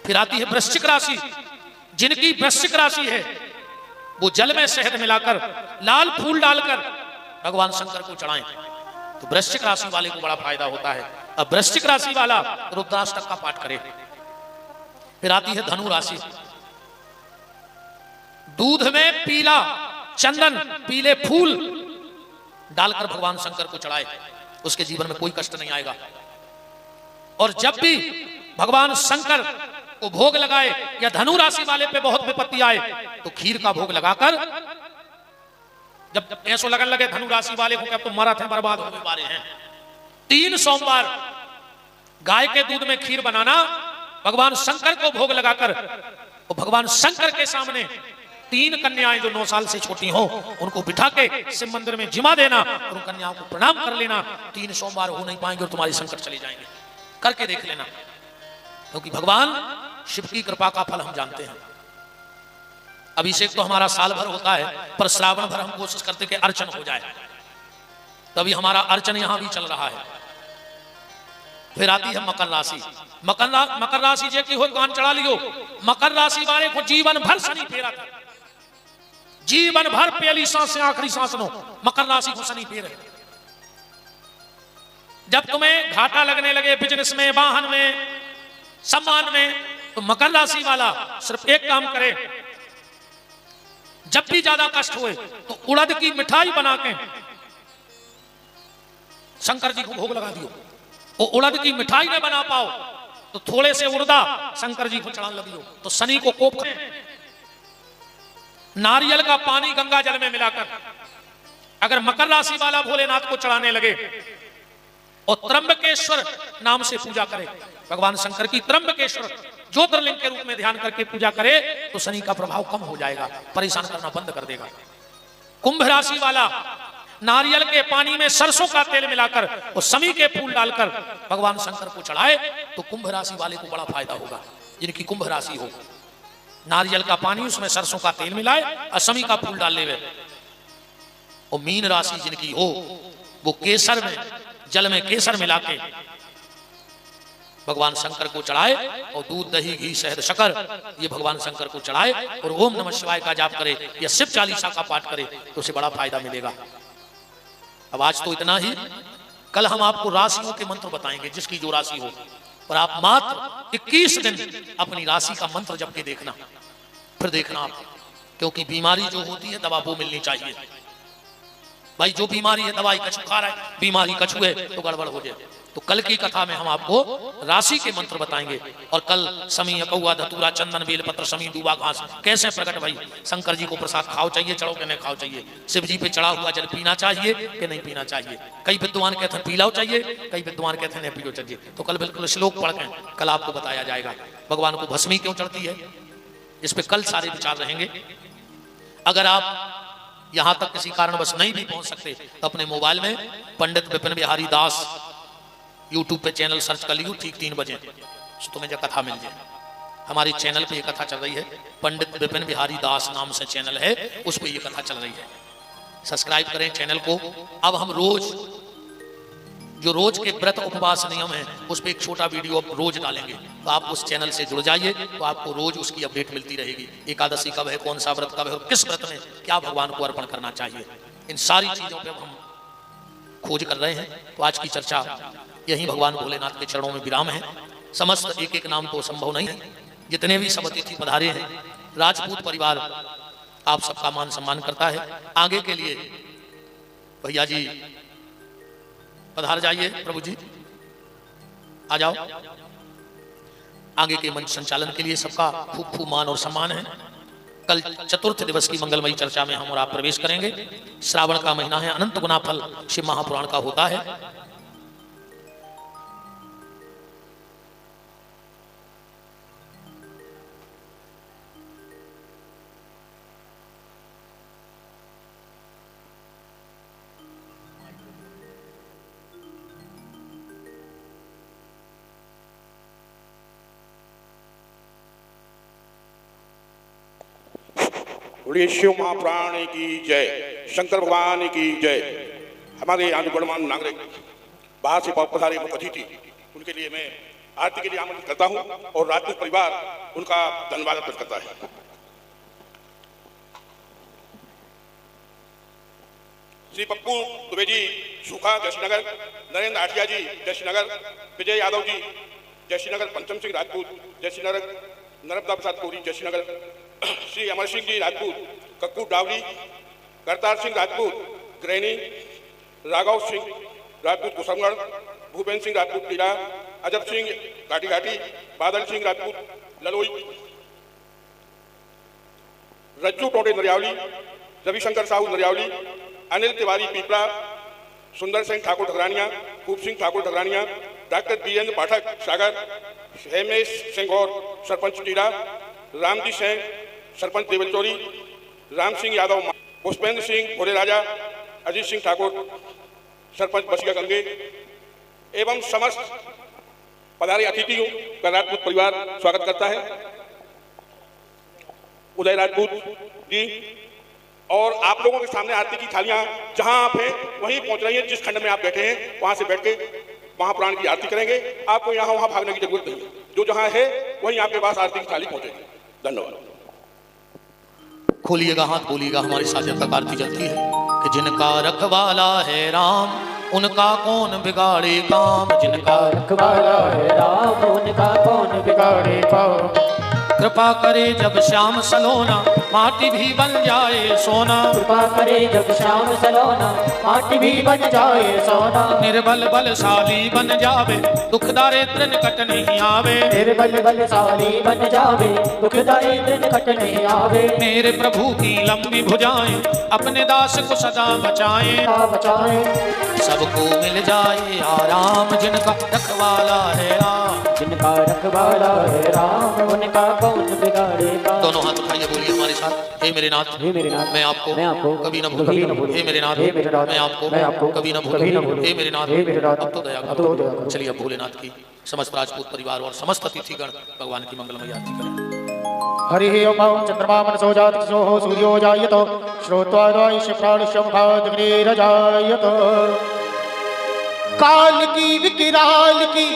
फिर आती है वृश्चिक राशि। जिनकी वृश्चिक राशि है वो जल में शहद मिलाकर लाल फूल डालकर भगवान शंकर को चढ़ाएं तो वृश्चिक राशि वाले को बड़ा फायदा होता है। अब वृश्चिक राशि वाला रुद्राष्टक का पाठ करे। फिर आती है धनु राशि। दूध में पीला चंदन, पीले फूल डालकर भगवान शंकर को चढ़ाए, उसके जीवन में कोई कष्ट नहीं आएगा। और जब भी भगवान शंकर को भोग लगाए या धनु राशि वाले पे बहुत विपत्ति आए तो खीर का भोग लगाकर, जब ऐसा लगन लगे धनु राशि वाले को कि अब तो मरा थे, बर्बाद होने वाले हैं, 3 सोमवार गाय के दूध में खीर बनाना, भगवान शंकर को भोग लगाकर और भगवान शंकर के सामने 3 कन्याएं जो 9 साल से छोटी हो उनको बिठा के शिव मंदिर में जिमा देना और उन कन्याओं को प्रणाम कर लेना। 3 सोमवार हो नहीं पाएंगे और तुम्हारे संकट चले जाएंगे। करके देख लेना, क्योंकि भगवान शिव की कृपा का फल हम जानते हैं। अभिषेक तो हमारा साल भर होता है, पर श्रावण भर हम कोशिश करते कि अर्चन हो जाए, तभी हमारा अर्चन यहां भी चल रहा है। फिर आती है मकर राशि। मकर राशि जे की हो कान चढ़ा लियो। मकर राशि वाले को जीवन भर शनि फेरा था, जीवन भर पहली सांस से आखिरी सांस नो मकर राशि को शनि फेर है। जब तुम्हें घाटा लगने लगे बिजनेस में, वाहन में, सम्मान में, तो मकर राशि वाला सिर्फ एक काम करे, जब भी ज्यादा कष्ट हुए तो उड़द की मिठाई बना के शंकर जी को भोग लगा दियो। वो उड़द की मिठाई न बना पाओ तो थोड़े से उड़दा शंकर जी को चढ़ाने लगियो, तो शनि को कोप नारियल का पानी गंगा जल में मिलाकर अगर मकर राशि वाला भोलेनाथ को चढ़ाने लगे और त्र्यंबकेश्वर नाम से पूजा करे, भगवान शंकर की त्र्यंबकेश्वर ज्योतिर्लिंग के रूप में ध्यान करके पूजा करे, तो शनि का प्रभाव कम हो जाएगा, परेशान करना बंद कर देगा। कुंभ राशि वाला नारियल के पानी में सरसों का तेल मिलाकर और समी के फूल डालकर भगवान शंकर को चढ़ाए तो कुंभ राशि वाले को बड़ा फायदा होगा। जिनकी कुंभ राशि हो, नारियल का पानी उसमें सरसों का तेल मिलाए और समी का फूल डाल ले। और मीन राशि जिनकी हो वो केसर में, जल में केसर मिला के भगवान शंकर को चढ़ाए और दूध दही घी शहद शक्कर ये भगवान शंकर को चढ़ाए और ओम नमः शिवाय का जाप करे या शिव चालीसा का पाठ करे तो उसे बड़ा फायदा मिलेगा। अब आज तो इतना ही, कल हम आपको राशियों के मंत्र बताएंगे जिसकी जो राशि हो, और आप मात्र 21 दिन अपनी राशि का मंत्र जप के देखना, फिर देखना आप, क्योंकि बीमारी जो होती है दवा वो मिलनी चाहिए। भाई जो बीमारी है दवाई कछु खा रहा है, बीमारी कछु है तो गड़बड़ हो जाए। तो कल की कथा में हम आपको राशि के मंत्र बताएंगे। और कल समी कौआ धतूरा चंदन बेलपत्र समी दूबा घास कैसे प्रकट, भाई शंकर जी को प्रसाद खाओ चाहिए, चढ़ो के नहीं खाओ चाहिए, शिव जी पे चढ़ा हुआ जल पीना चाहिए कि नहीं पीना चाहिए। कई विद्वान कहते हैं पीलाओ चाहिए, कई विद्वान कहते हैं नहीं पीलो चाहिए। तो कल बिल्कुल श्लोक पढ़ के कल आपको बताया जाएगा भगवान को भस्मी क्यों चढ़ती है, इस पे कल सारे विचार रहेंगे। अगर आप यहां तक किसी कारणवश नहीं भी पहुंच सकते तो अपने मोबाइल में पंडित विपिन बिहारी दास यूट्यूब पे चैनल सर्च कर लियो, ठीक 3 बजे तो तुम्हें जो कथा मिल जाए। हमारी चैनल पे ये कथा चल रही है, पंडित विपिन बिहारी दास नाम से चैनल है, उस पे ये कथा चल रही है। सब्सक्राइब करें चैनल को। अब हम रोज के व्रत उपवास नियम है उस पर एक छोटा वीडियो अब रोज डालेंगे, तो आप उस चैनल से जुड़ जाइए, तो आपको रोज उसकी अपडेट मिलती रहेगी। एकादशी कब है, कौन सा व्रत कब है और किस व्रत में क्या भगवान को अर्पण करना चाहिए, इन सारी चीजों पे हम खोज कर रहे हैं। तो आज की चर्चा यही भगवान भोलेनाथ के चरणों में विराम है। समस्त एक एक नाम तो संभव नहीं है, जितने भी सब अतिथि पधारे हैं, राजपूत परिवार आप सबका मान सम्मान करता है। आगे के लिए भैया जी पधार जाइए, प्रभु जी आ जाओ। आगे के मंच संचालन के लिए सबका खूब खूब मान और सम्मान है। कल चतुर्थ दिवस की मंगलमयी चर्चा में हम और आप प्रवेश करेंगे। श्रावण का महीना है, अनंत गुना फल शिव महापुराण का होता है। बोलिए शिव महापुराण की जय, शंकर भगवान की जय। हमारे यहाँ जो गणमान्य नागरिक बाहर से पधारे अतिथि, उनके लिए मैं आरती के लिए आमंत्रित करता हूँ और राजपूत परिवार उनका धन्यवाद अर्पित करता है। श्री पप्पू दुबे जी सूखा जयश्रीनगर, नरेंद्र आठिया जी जयश्रीनगर, विजय यादव जी जयश्रीनगर, पंचम सिंह राजपूत जयश्रीनगर, नर्मदा प्रसाद कोरी जयश्रीनगर, श्री अमर सिंह जी राजपूत कक्कू डावली, करतार सिंह राजपूत ग्रैनी, राघव सिंह राजपूत कुसमगढ़, भूपेंद्र सिंह राजपूत पीड़ा, अजब सिंह घाटी घाटी, बादल सिंह राजपूत ललोई, रज्जू टोटे नरियावली, रविशंकर साहू नरियावली, अनिल तिवारी पीपड़ा, सुंदर सिंह ठाकुर ठगरानिया, खूब सिंह ठाकुर ठगरानिया, डॉक्टर बीरेंद्र पाठक सागर, हेमेश सिंह और सरपंच टीरा, रामजी सिंह सरपंच देवलचौरी, राम सिंह यादव, पुष्पेंद्र सिंह भोले राजा, अजीत सिंह ठाकुर सरपंच बसिया गंगे एवं समस्त पधारे अतिथियों का राजपूत परिवार स्वागत करता है। उदय राजपूत जी और आप लोगों के सामने आरती की थालियां जहां आप हैं वहीं पहुंच रही हैं। जिस खंड में आप बैठे हैं वहां से बैठ के महापुराण की आरती करेंगे। आपको यहाँ वहां भागने की जरूरत नहीं है, जो जहां है वहीं आपके पास आरती की थाली पहुंचेगी। धन्यवाद। खोलिएगा हाथ, बोलिएगा हमारी साजब तक आरती चलती है कि जिनका रखवाला है राम उनका कौन बिगाड़े काम, जिनका रखवाला है राम उनका कौन बिगाड़े काम। कृपा करे जब श्याम सलोना माटी भी बन जाए सोना, कृपा करे जब श्याम सलोना माटी भी बन जाए सोना। निर्बल बलशाली बन जावे दुख दारिद्र निकट नहीं आवे, निर्बल बलशाली बन जावे दुख दारिद्र निकट नहीं आवे। मेरे प्रभु की लंबी भुजाएं अपने दास को सदा बचाएं, बचाए सबको मिल जाए आराम जिनका रखवाला है राम, जिनका रखवाला है राम उनका कौन बिगाड़े काम। दोनों हाथ उठाइए, बोलिए हमारे साथ, हे मेरे नाथ, हे मेरे नाथ, मैं आपको कभी न कभी न भूलूं, भूलूं। हे मेरे नाथ, हे मेरे नाथ, मैं आपको कभी न भूलूं, हे मेरे नाथ, अब तो दया करो। चलिए अब भोलेनाथ की समस्त राजपूत परिवार और समस्त अतिथिगण भगवान की मंगलमय आरती करें। हरि ओम चंद्रमा मनसो जातसो सूर्यो जायतो श्रोत्वादायश प्राणशमखादग्निरजायतो। काल की विकराल की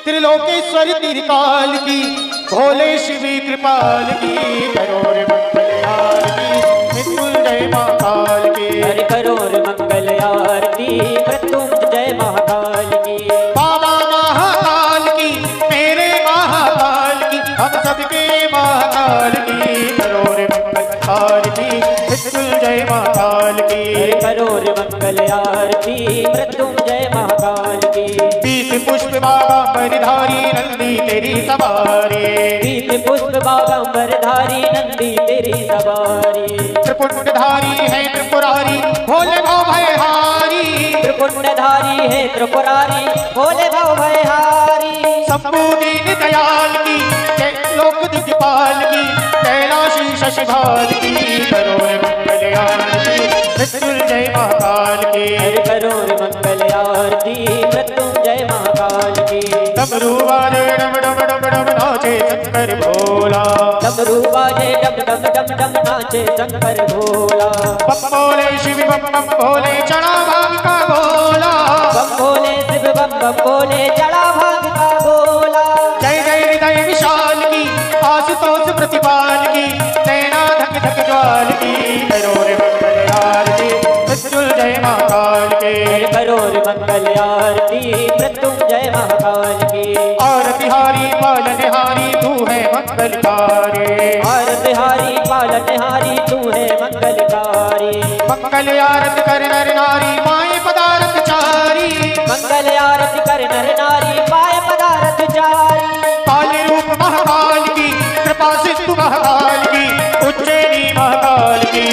त्रिलोकेश्वर त्रिकाल की भोले शिवी कृपाल की करोड़ मंगल आरती मृत्युंजय महाकाल की। हरि करोड़ मंगल आरती मृत्युंजय महाकाल की। बाबा महाकाल की मेरे महाकाल की हम सबके महाकाल की करोड़ मंगल आरती मृत्युंजय महाकाल की। हरि करोड़ मंगल आरती मृत्युंजय महाकाल की। पीत पुष्प बागांबरधारी नंदी तेरी सवारी, पीत पुष्प बागांबरधारी नंदी तेरी सवारी। त्रिपुंडधारी है त्रिपुरारी भोले भाव भयहारी, त्रिपुंडधारी है त्रिपुरारी भोले भाव भयहारी। शंभु दीन दयाल की जय लोक दिग्पाल की कैलाशी शशिभाल की करोड़ मंगल आरती मृत्युंजय महाकाल की। हरि करोड़ मंगल आरती मृत्युंजय महाकाल की। डमरू वाले डम डम डम डम नाचे शंकर भोला, डमरू बाजे डम डम डम डम नाचे शंकर भोला। बम भोले शिव बम भोले चढ़ा भाग का गोला, बम भोले शिव बम भोले चढ़ा भाग का गोला। जय जय हृदय विशाल की आशुतोष प्रतिपाल की नैना धक धक ज्वाल की करोड़ मंगल आरती मृत्युंजय महाकाल के। करोड़ मंगल आरती मृत्युंजय महाकाल की। आरतिहारी पालनहारी तू है मंगलकारी, आरतिहारी पालनहारी तू है मंगलकारी। मंगल आरत कर नर नारी माए पदारथ चारी, मंगल आरती कर नर नारी पाए पदारथ चारी। काल रूप महाकाल की कृपा सिंधु महाकाल की उज्जैनी महाकाल की।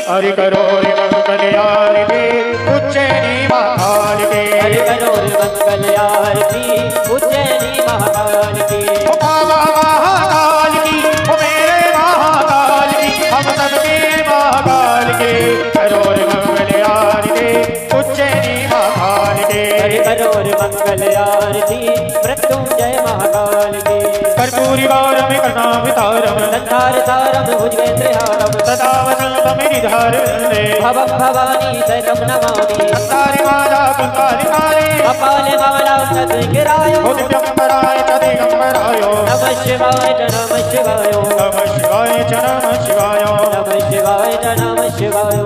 हरि करोड़ मंगल आरती उज्जैनी महाकाल की। हरि करोड़ मंगल आरती उज्जैनी महाकाल की। ओ बाबा महाकाल की ओ मेरे महाकाल की हम सबके महाकाल के करोड़ मंगल आरती उज्जैनी महाकाल के। हरि करोड़ मंगल आरती मृत्युंजय महाकाल की। कर्पूरी वारम कर्णावतारम संधार तारम भुजगेन्द्रहारम सदा वसन्तमिनिधारणे भवं भवानी सहितं नमामि। संसारि माला कुंकारिकाले कपाले मालां तद्विग्राय दिगंबराय च दिगंबराय नमः शिवाय च नमः शिवाय नमः शिवाय च नमः शिवाय। नमः शिवाय च नमः शिवाय।